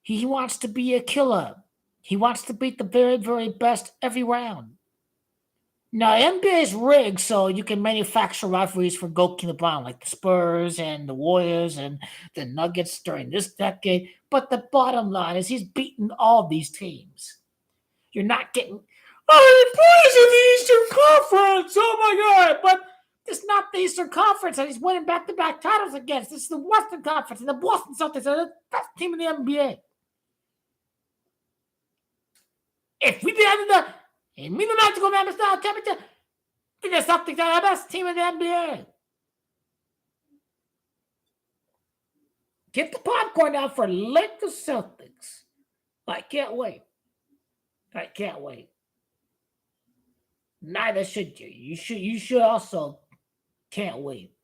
he wants to be a killer. He wants to beat the very, very best every round. Now, NBA is rigged, so you can manufacture rivalries for goalkeeper LeBron, like the Spurs and the Warriors and the Nuggets during this decade. But the bottom line is he's beaten all these teams. You're not getting, oh, he plays in the Eastern Conference. Oh my God! But it's not the Eastern Conference that he's winning back-to-back titles against. This is the Western Conference, and the Boston Celtics are the best team in the NBA. If we had the Magical Mamba Style Championship, the Celtics are the best team in the NBA. Get the popcorn out for Lakers Celtics. I can't wait. I can't wait. Neither should you. You should also can't wait.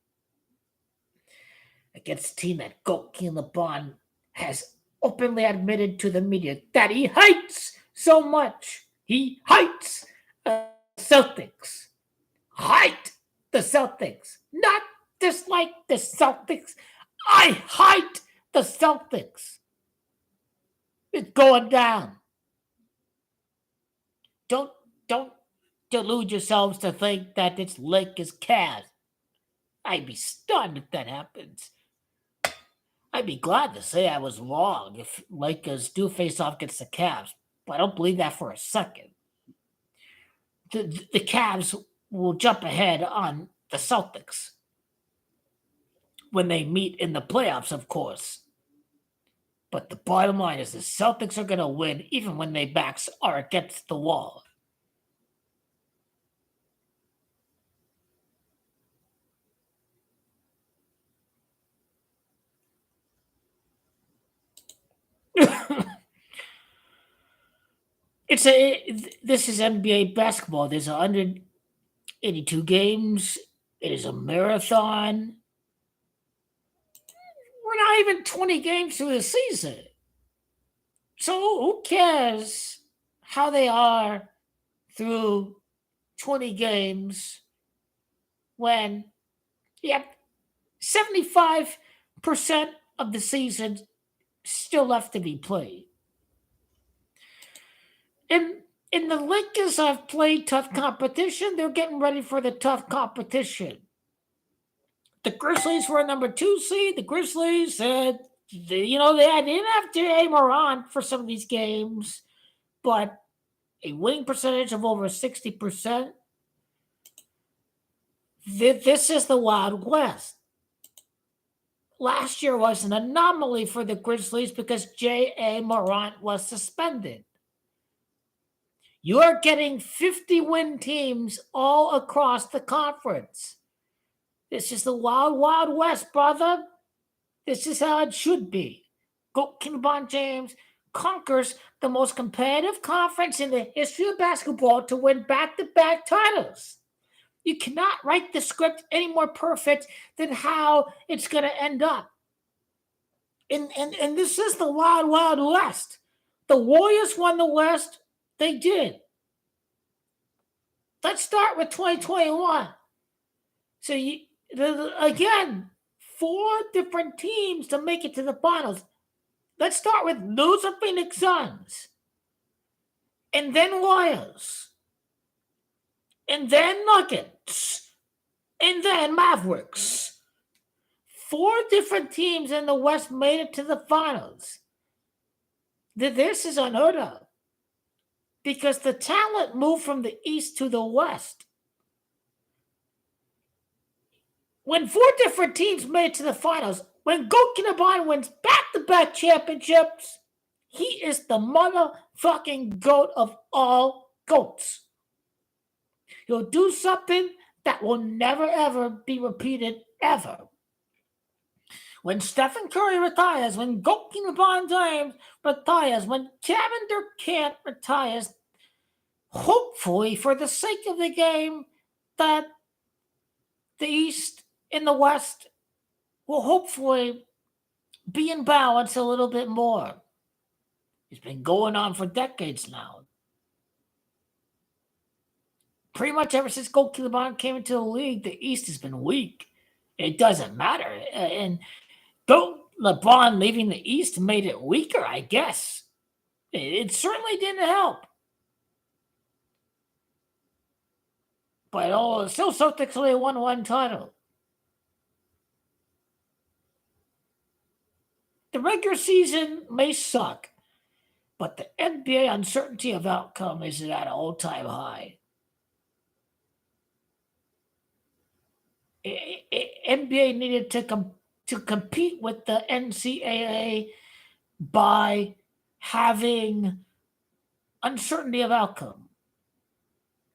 Against a team that goalkeeper LeBron has openly admitted to the media that he hates so much. He hates the Celtics. Hate the Celtics. Not dislike the Celtics. I hate the Celtics. It's going down. Don't delude yourselves to think that it's Lakers Cavs. I'd be stunned if that happens. I'd be glad to say I was wrong if Lakers do face off against the Cavs, but I don't believe that for a second. The Cavs will jump ahead on the Celtics when they meet in the playoffs, of course. But the bottom line is the Celtics are going to win even when their backs are against the wall. This is NBA basketball. There's 182 games. It is a marathon. We're not even 20 games through the season. So who cares how they are through 20 games when you have 75% of the season still left to be played? And the Lakers have played tough competition. They're getting ready for the tough competition. The Grizzlies were a number 2 seed. The Grizzlies, they didn't have to aim on for some of these games, but a winning percentage of over 60%. This is the Wild West. last year was an anomaly for the Grizzlies because J.A. Morant was suspended. You're getting 50-win teams all across the conference. This is the wild, wild west, brother. This is how it should be. LeBron James conquers the most competitive conference in the history of basketball to win back-to-back titles. You cannot write the script any more perfect than how it's going to end up. And this is the wild, wild west. The Warriors won the West. They did. Let's start with 2021. So, again, 4 different teams to make it to the finals. Let's start with loser Phoenix Suns. And then Warriors. And then Nuggets. And then Mavericks. 4 different teams in the West made it to the finals. This is unheard of. Because the talent moved from the East to the West. When 4 different teams made it to the finals, when Gokinabon wins back-to-back championships, he is the motherfucking GOAT of all GOATs. He'll do something that will never, ever be repeated, ever. When Stephen Curry retires, when LeBron James retires, when Kevin Durant retires, hopefully, for the sake of the game, that the East and the West will hopefully be in balance a little bit more. It's been going on for decades now. Pretty much ever since LeBron came into the league, the East has been weak. It doesn't matter. And LeBron leaving the East made it weaker, I guess. It certainly didn't help. But still Celtics only won 1 title. The regular season may suck, but the NBA uncertainty of outcome is at an all-time high. NBA needed to compete with the NCAA by having uncertainty of outcome.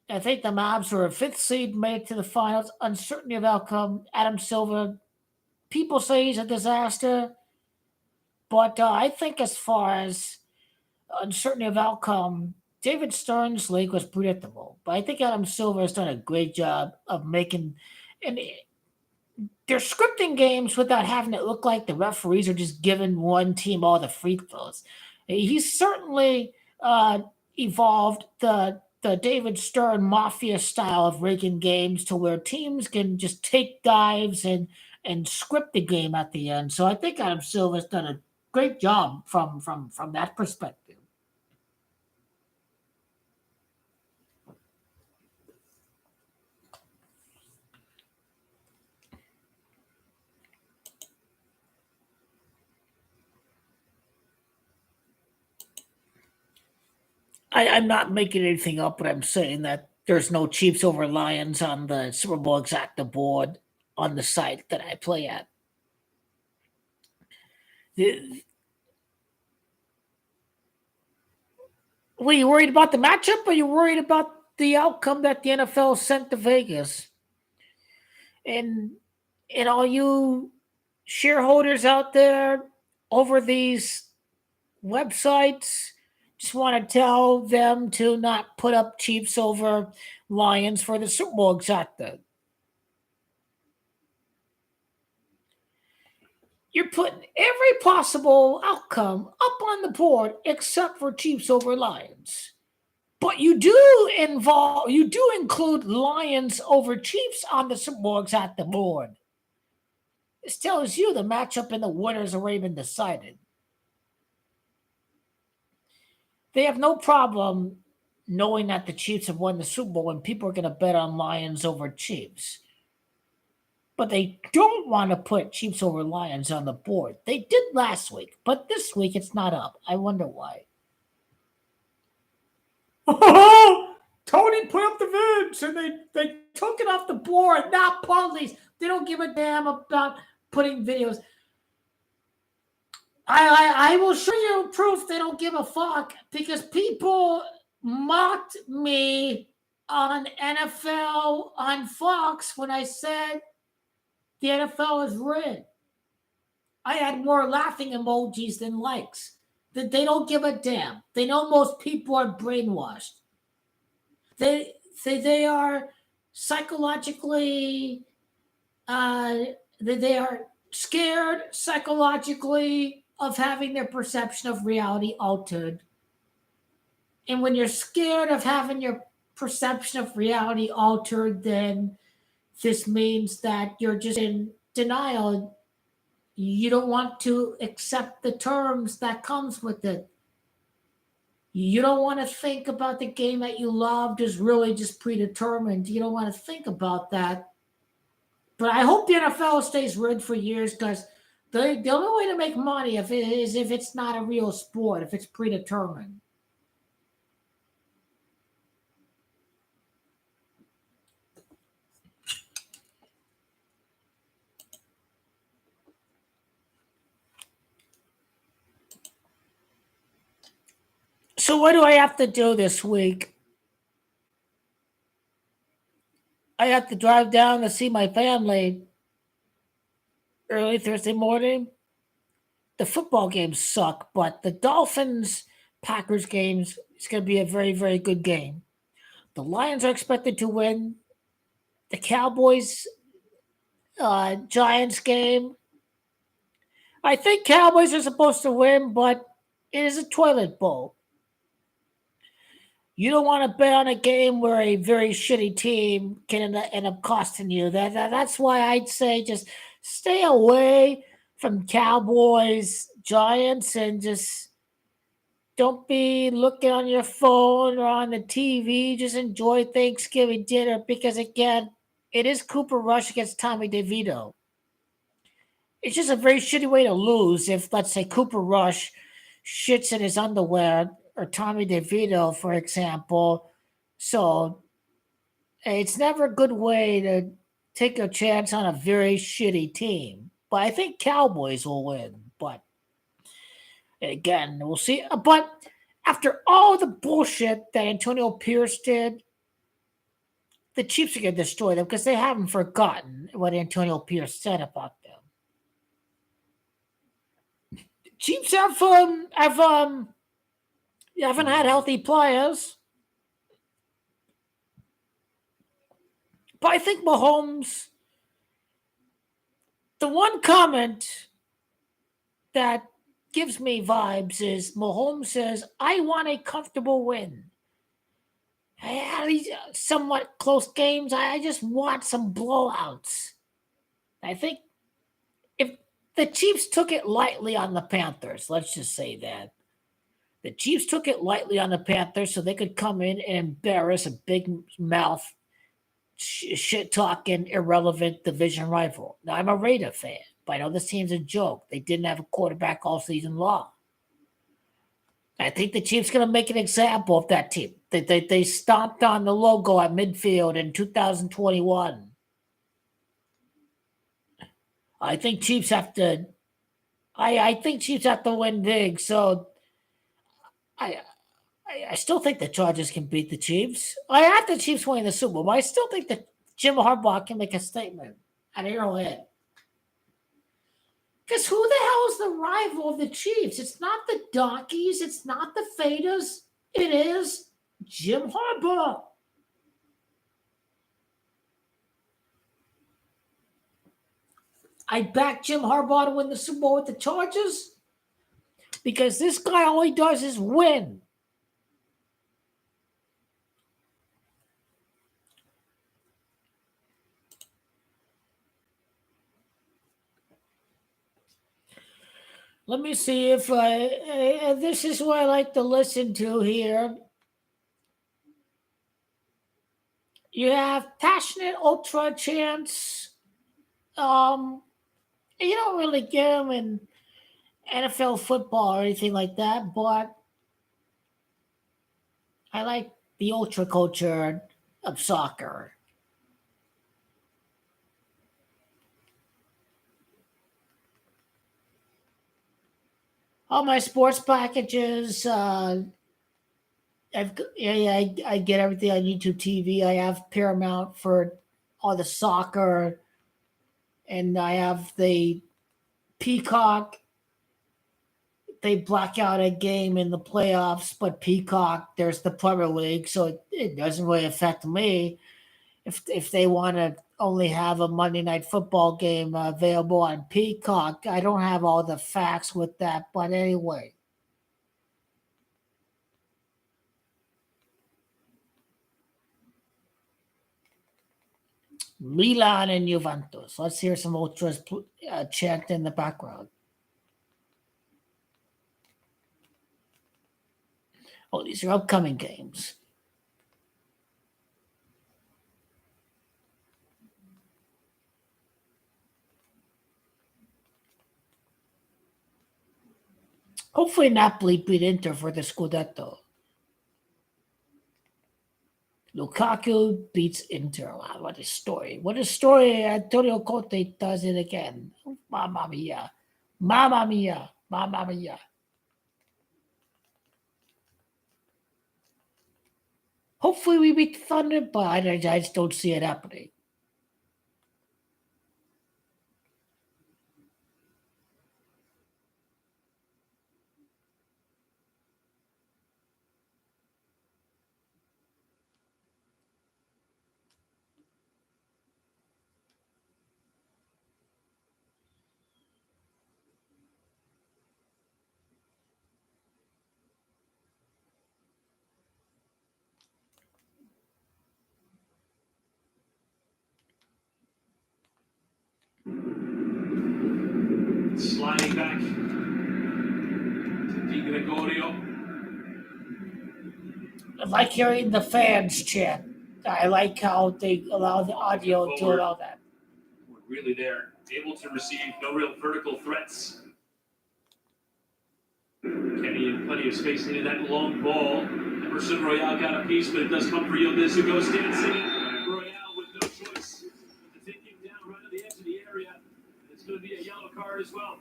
I think the Mavs were a 5th seed, made it to the finals. Uncertainty of outcome. Adam Silver, people say he's a disaster. But I think as far as uncertainty of outcome, David Stern's league was predictable. But I think Adam Silver has done a great job of making... And they're scripting games without having it look like the referees are just giving one team all the free throws. He's certainly evolved the David Stern mafia style of rigging games to where teams can just take dives and script the game at the end. So I think Adam Silver's done a great job from that perspective. I'm not making anything up, but I'm saying that there's no Chiefs over Lions on the Super Bowl exacta board on the site that I play at. Were you worried about the matchup, or are you worried about the outcome that the NFL sent to Vegas? And all you shareholders out there over these websites, just want to tell them to not put up Chiefs over Lions for the Super Bowl exacta. You're putting every possible outcome up on the board except for Chiefs over Lions. But you do include Lions over Chiefs on the Super Bowl exacta board. This tells you the matchup and the winner's already been decided. They have no problem knowing that the Chiefs have won the Super Bowl and people are going to bet on Lions over Chiefs. But they don't want to put Chiefs over Lions on the board. They did last week, but this week it's not up. I wonder why. Tony put up the vids and they took it off the board. Not police. They don't give a damn about putting videos. I will show you proof they don't give a fuck because people mocked me on NFL on Fox when I said the NFL is rigged. I had more laughing emojis than likes. That they don't give a damn. They know most people are brainwashed. They they are psychologically they are scared psychologically of having their perception of reality altered. And when you're scared of having your perception of reality altered, then this means that you're just in denial. You don't want to accept the terms that comes with it. You don't want to think about the game that you loved is really just predetermined. You don't want to think about that. But I hope the NFL stays rigged for years because the only way to make money is if it's not a real sport, if it's predetermined. So what do I have to do this week? I have to drive down to see my family early Thursday morning. The football games suck, but the Dolphins Packers games is going to be a very, very good game. The Lions are expected to win. The Cowboys Giants game, I think Cowboys are supposed to win, but it is a toilet bowl. You don't want to bet on a game where a very shitty team can end up costing you. That's why I'd say just stay away from Cowboys, Giants, and just don't be looking on your phone or on the TV. Just enjoy Thanksgiving dinner because, again, it is Cooper Rush against Tommy DeVito. It's just a very shitty way to lose if, let's say, Cooper Rush shits in his underwear or Tommy DeVito, for example. So it's never a good way to take a chance on a very shitty team. But I think Cowboys will win. But again, we'll see. But after all the bullshit that Antonio Pierce did, the Chiefs are going to destroy them because they haven't forgotten what Antonio Pierce said about them. Chiefs haven't had healthy players, but I think Mahomes. The one comment that gives me vibes is Mahomes says, "I want a comfortable win. I had these somewhat close games. I just want some blowouts." I think if the Chiefs took it lightly on the Panthers, let's just say that. The Chiefs took it lightly on the Panthers so they could come in and embarrass a big mouth, shit talking, irrelevant division rival. Now, I'm a Raider fan, but I know this team's a joke. They didn't have a quarterback all season long. I think the Chiefs going to make an example of that team. They stomped on the logo at midfield in 2021. I think Chiefs have to. I think Chiefs have to win big. So I still think the Chargers can beat the Chiefs. I have the Chiefs winning the Super Bowl, but I still think that Jim Harbaugh can make a statement at Arrowhead. Because who the hell is the rival of the Chiefs? It's not the Donkeys. It's not the Fadas. It is Jim Harbaugh. I backed Jim Harbaugh to win the Super Bowl with the Chargers because this guy, all he does is win. Let me see if this is what I like to listen to here. You have passionate ultra chants. You don't really get them in NFL football or anything like that, but I like the ultra culture of soccer. All my sports packages. I get everything on YouTube TV. I have Paramount for all the soccer, and I have the Peacock. They black out a game in the playoffs, but Peacock, there's the Premier League, so it doesn't really affect me. If they want to only have a Monday Night Football game available on Peacock, I don't have all the facts with that, but anyway. Milan and Juventus. Let's hear some ultras chant in the background. Oh, these are upcoming games. Hopefully Napoli beat Inter for the Scudetto. Lukaku beats Inter. Wow, what a story. What a story. Antonio Conte does it again. Mamma mia. Mamma mia. Mamma mia. Hopefully we beat Thunder, but I just don't see it happening. Sliding back to Di Gregorio. I like hearing the fans chant. I like how they allow the audio to allow that. We're really there, able to receive no real vertical threats. Kenny in plenty of space into that long ball. Emerson Royale got a piece, but it does come for Yildiz, who goes dancing. Royale with no choice. To take him down right at the edge of the area. It's going to be a yellow card as well.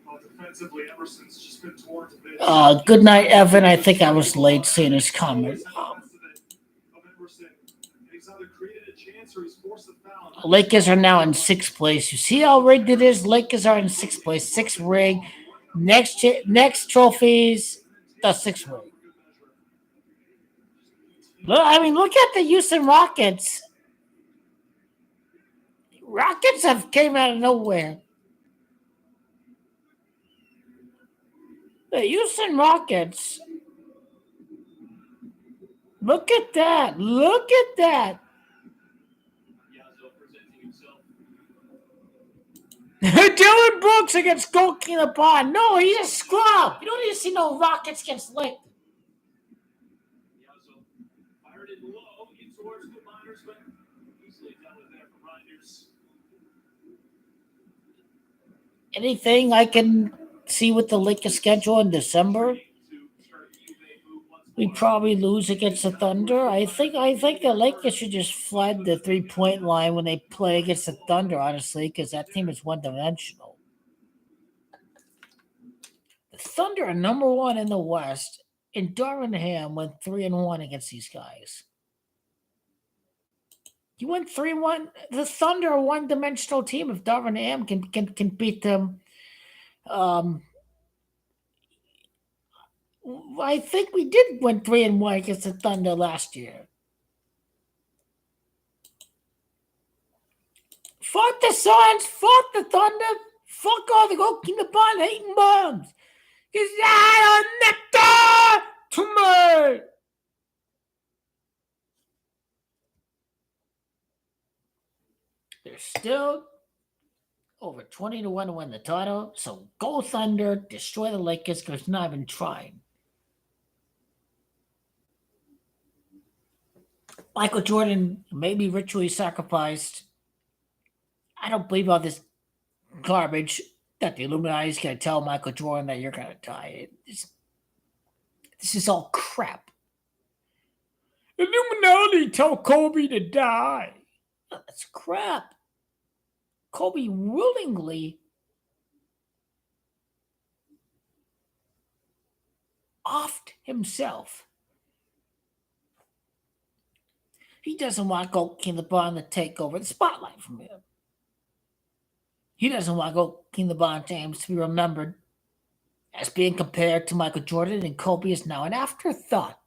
Well, defensively, Emerson's just been torn to bits. Good night, Evan. I think I was late seeing his comment. Lakers are now in sixth place. You see how rigged it is? Lakers are in sixth place. Sixth ring. Next trophies, the sixth ring. Look, I mean, look at the Houston Rockets. Rockets have came out of nowhere. The Houston Rockets. Look at that. Look at that. Dylan Brooks against Goalkeeper Bond. No, he's a scrub. You don't even see no Rockets against Lakers. Fired it low in towards the Miners, but easily dealt with there for Rinders. Anything I can see with the Lakers schedule in December? We probably lose against the Thunder. I think the Lakers should just flood the 3-point line when they play against the Thunder, honestly, because that team is one-dimensional. The Thunder are number one in the West, and Darvingham went 3-1 against these guys. You went 3-1. The Thunder are a one-dimensional team. If Darvingham can beat them, I think we did win 3-1 against the Thunder last year. Fuck the Suns, fuck the Thunder, fuck all the goalkeeper ball hating bombs. Cause I don't nectar to me. There's still over 20-1 to win the title. So go Thunder, destroy the Lakers because it's not even trying. Michael Jordan may be ritually sacrificed. I don't believe all this garbage that the Illuminati is going to tell Michael Jordan that you're going to die. This is all crap. Illuminati told Kobe to die. That's crap. Kobe willingly offed himself. He doesn't want Goalkeeper LeBron to take over the spotlight from him. He doesn't want Goalkeeper LeBron James to be remembered as being compared to Michael Jordan, and Kobe is now an afterthought.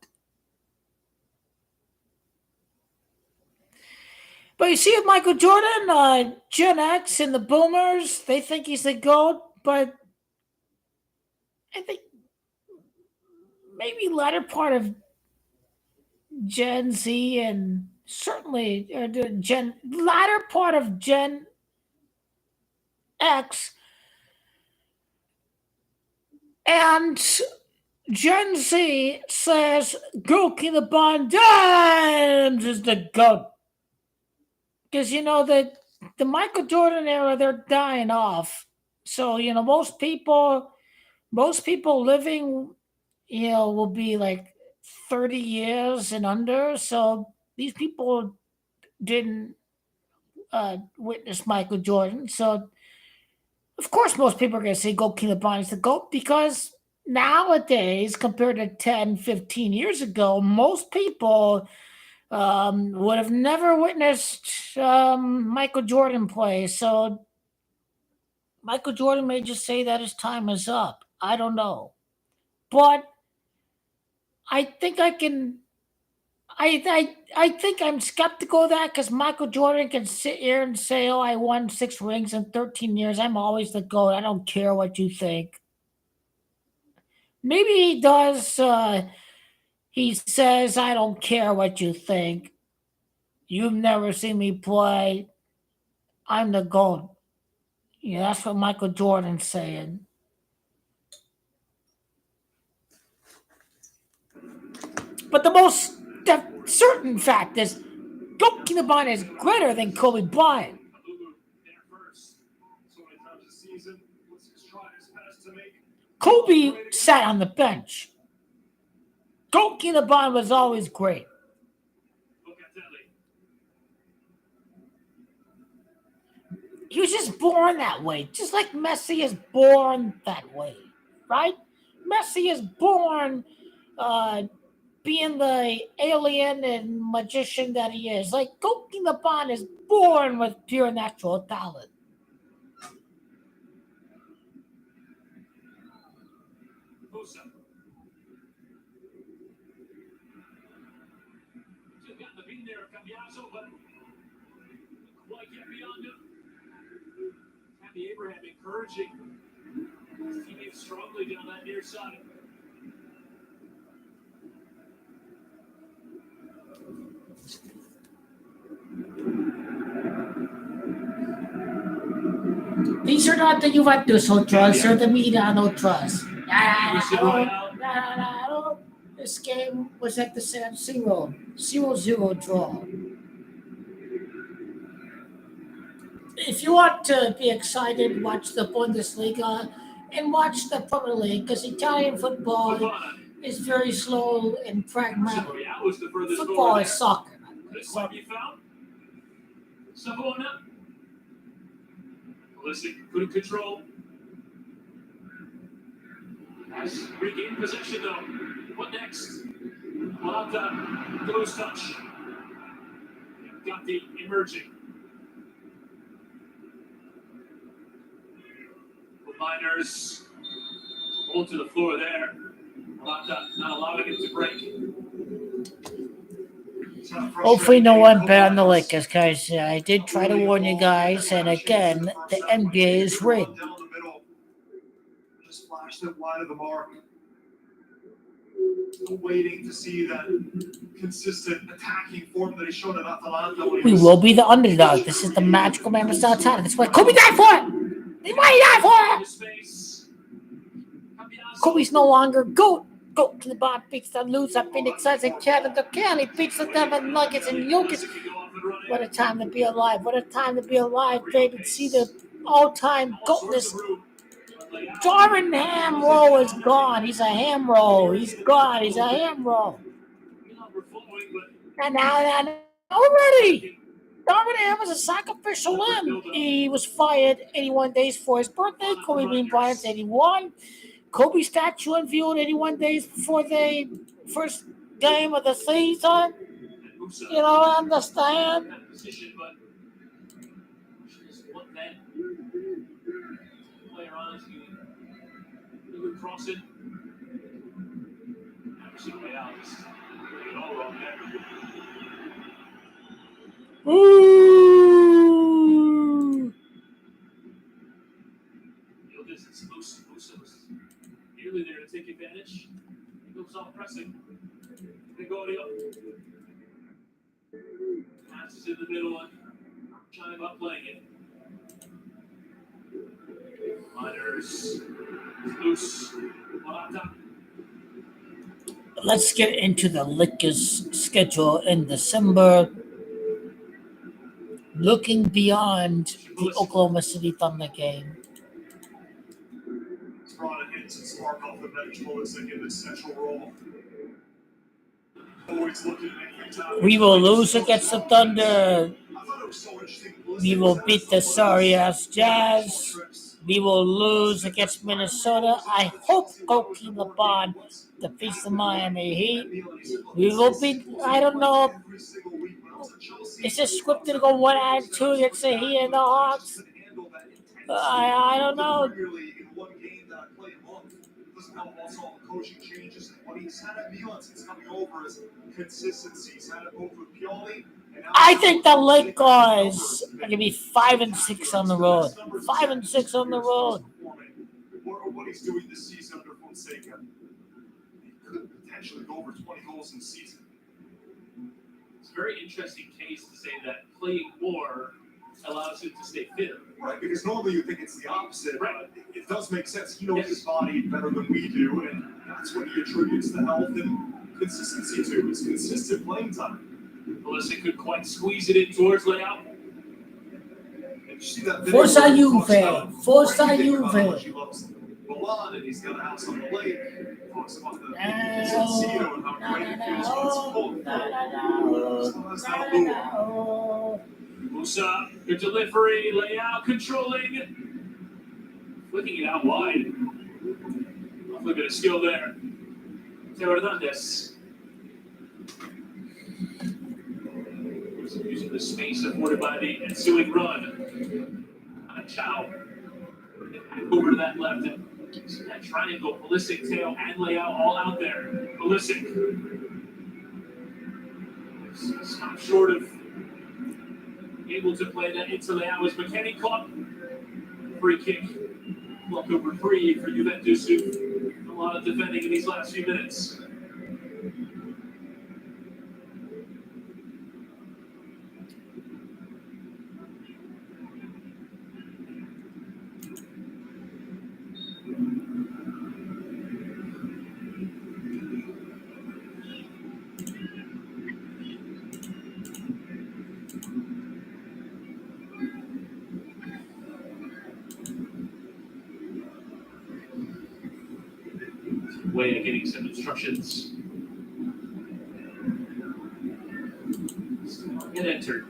But you see with Michael Jordan, Gen X and the boomers, they think he's the GOAT, but I think maybe latter part of Gen Z and certainly the latter part of Gen X and Gen Z says Goalkeeper LeBron James is the GOAT. Because, the Michael Jordan era, they're dying off. So, most people living, will be like 30 years and under. So these people didn't witness Michael Jordan. So, of course, most people are going to say Goalkeeper LeBron is the GOAT because nowadays, compared to 10, 15 years ago, most people would have never witnessed Michael Jordan play. So Michael Jordan may just say that his time is up. I don't know. But I think I can. I think I'm skeptical of that because Michael Jordan can sit here and say, "Oh, I won 6 rings in 13 years. I'm always the GOAT. I don't care what you think." Maybe he does. He says, "I don't care what you think. You've never seen me play. I'm the GOAT." Yeah, that's what Michael Jordan's saying. But the most certain fact is Goalkeeper LeBron is greater than Kobe Bryant. Kobe sat on the bench. Goalkeeper LeBron was always great. He was just born that way, just like Messi is born that way, right? Messi is born being the alien and magician that he is. Like Goalkeeper LeBron is born with pure natural talent. Abraham encouraging his teammates strongly down that near side. These are not the Juventus ultras, they're the Milan ultras. This game was at the San Siro 0-0 draw. If you want to be excited, watch the Bundesliga and watch the Premier League because Italian football is very slow and pragmatic. Football is soccer. This time you found Savona. Ballistic, good control. Has regained possession though. What next? Malata, close touch. Got the emerging. Miners hold to the floor there. Malata not allowing it to break. Hopefully no one bet on the Lakers, guys. I did try to warn you guys, and again, the NBA is rigged. Just flashed it wide of the mark. Waiting to see that consistent attacking form that he showed at Atalanta. We will be the underdog. This is the magical MAMBA style title. That's why Kobe died for it. They might die for it. Kobe's no longer GOAT. GOAT to the bar beats the loser. Phoenix Suns and Kevin Durant. He beats the Denver Nuggets and Jokic. What a time to be alive. What a time to be alive, baby. See the all-time GOATness. Darvin Ham Roll is gone. He's a ham roll. He's gone. He's a ham roll. And now already, Darvin Ham was a sacrificial limb. He was fired 81 days for his birthday. Kobe Bryant's 81. Kobe statue unveiled 81 days before the first game of the season. And Musa You don't understand? in that position, but just what that player on is he would cross it. Emerson Royale just doing it all wrong there. Ooh. Middle distance, Musa was nearly there to take advantage. He goes off pressing. Gregorio passes in the middle and trying about playing it. Miners loose. Morata. Let's get into the Lakers' schedule in December. Looking beyond the Oklahoma City Thunder game. He's brought in some spark off the bench, Pulisic in the central role. Always looking at time. We will lose against the Thunder. I thought it was so interesting. We will beat the sorry-ass Jazz. We will lose against Minnesota. I hope Koki LeBron defeats the Miami Heat. We will beat, I don't know, is this scripted to go 1 out of 2 against the Heat and the Hawks? I don't know. Coaching changes and what he's had at Milan since coming over is consistency. He's had it both with Pioli and I think the Lakers are going to be 5-6 on the road. 5-6 on the road. What he's doing this season under Fonseca, he could potentially go over 20 goals in the season. It's a very interesting case to say that playing more allows him to stay fit. Right, because normally you think it's the opposite. Right. It does make sense. He knows his body better than we do, and that's what he attributes the health and consistency to. It's consistent playing time. Pulisic could quite squeeze it in towards layout. And you see that Forza Juve. Forza Right, you think Juve. about how much he loves Milan, and he's got a house on the lake. Talks about the Sensio and how great it feels when it's full. Still has that allure. Musa, good delivery, layout, controlling. Flicking it out wide. Hopefully a bit of skill there. Teo Hernandez. Using the space afforded by the ensuing run. Chow. Over to that left. And see that triangle. Pulisic, Teo, and layout all out there. Pulisic. Stop short of able to play that into layout as McKennie caught. Free kick. Block over 3 for Juventus, who a lot of defending in these last few minutes. Way of getting some instructions. Still not yet entered.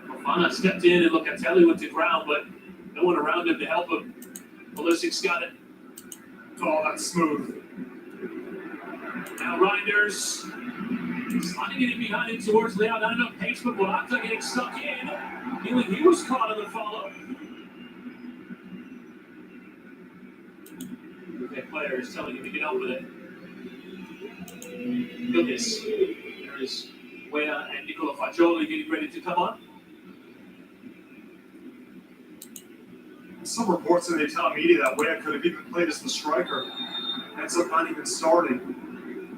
Fofana stepped in and Locatelli went to ground, but no one around him to help him. Pulisic's got it. Oh, that's smooth. Now Reinders sliding it in behind it towards Leon. Not enough pace, but Morata getting stuck in. Feeling he was caught on the follow. Okay, player is telling him to get on with it. Lucas. There is Wea and Nicola Fagioli getting ready to come on. Some reports in the Italian media that Wea could have even played as the striker. Ends up not even starting.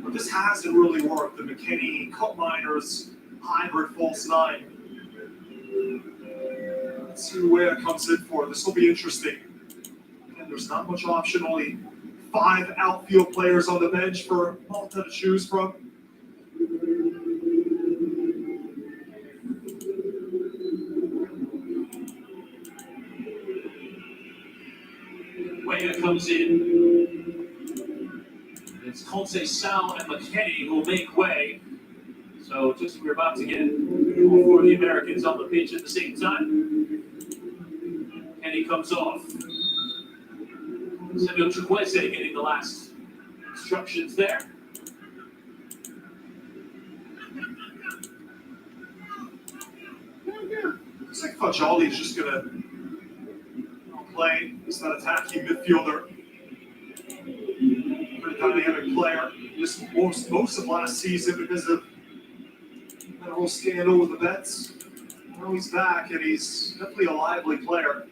But this hasn't really worked. The McKinney, Cup Miners, hybrid false 9. Let's see who Wea comes in for. This will be interesting. And there's not much option, only 5 outfield players on the bench for Malta to choose from. Wea comes in. It's Conte, Sal, and McKinney who will make way. So just as we're about to get all 4 of the Americans on the pitch at the same time. McKinney comes off. Samuel Chukwueze getting the last instructions there. Looks like Fajali is just going to play. He's that attacking midfielder. Pretty dynamic player. Just most of last season because of that whole scandal with the bets. Now he's back and he's definitely a lively player.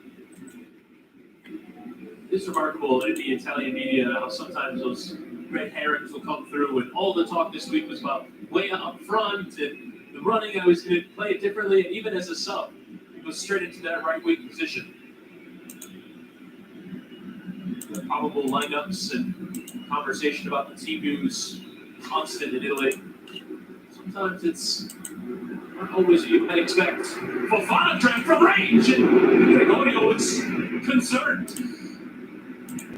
It's remarkable in the Italian media how sometimes those red herrings will come through, and all the talk this week was about way up front and the running. I was going to play it differently, and even as a sub, he goes straight into that right wing position. The probable lineups and conversation about the team news constant in Italy. Sometimes it's not always what you might expect. Fofana dragged from range, and Gregorio was concerned.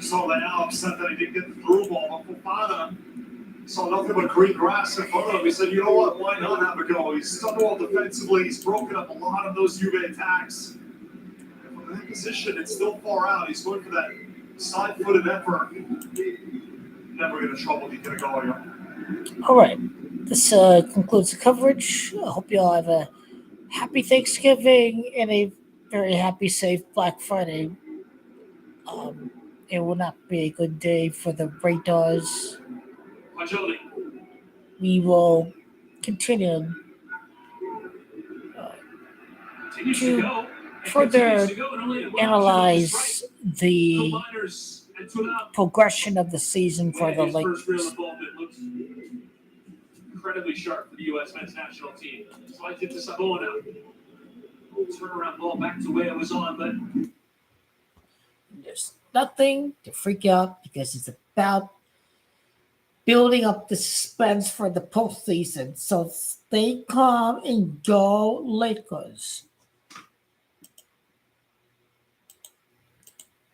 Saw that how upset that he didn't get the through ball, but Fofana saw nothing but green grass in front of him. He said, you know what, why not have a go? He's done well defensively. He's broken up a lot of those Juve attacks. And from that position, it's still far out. He's going for that side-footed effort. Never get in trouble. He's going to go here. All right. This concludes the coverage. I hope you all have a happy Thanksgiving and a very happy, safe Black Friday. It will not be a good day for the Raiders. Fajoli. We will continue Continues to to go. And further continues to go, and only one analyze option the with his right. Miners and Tulap. progression of the season for the His first real Lakers. involvement looks incredibly sharp for the U.S. men's national team. Slides it to Sabona. Turnaround ball back to where it was on, but There's nothing to freak out because it's about building up the suspense for the postseason. So stay calm and go Lakers.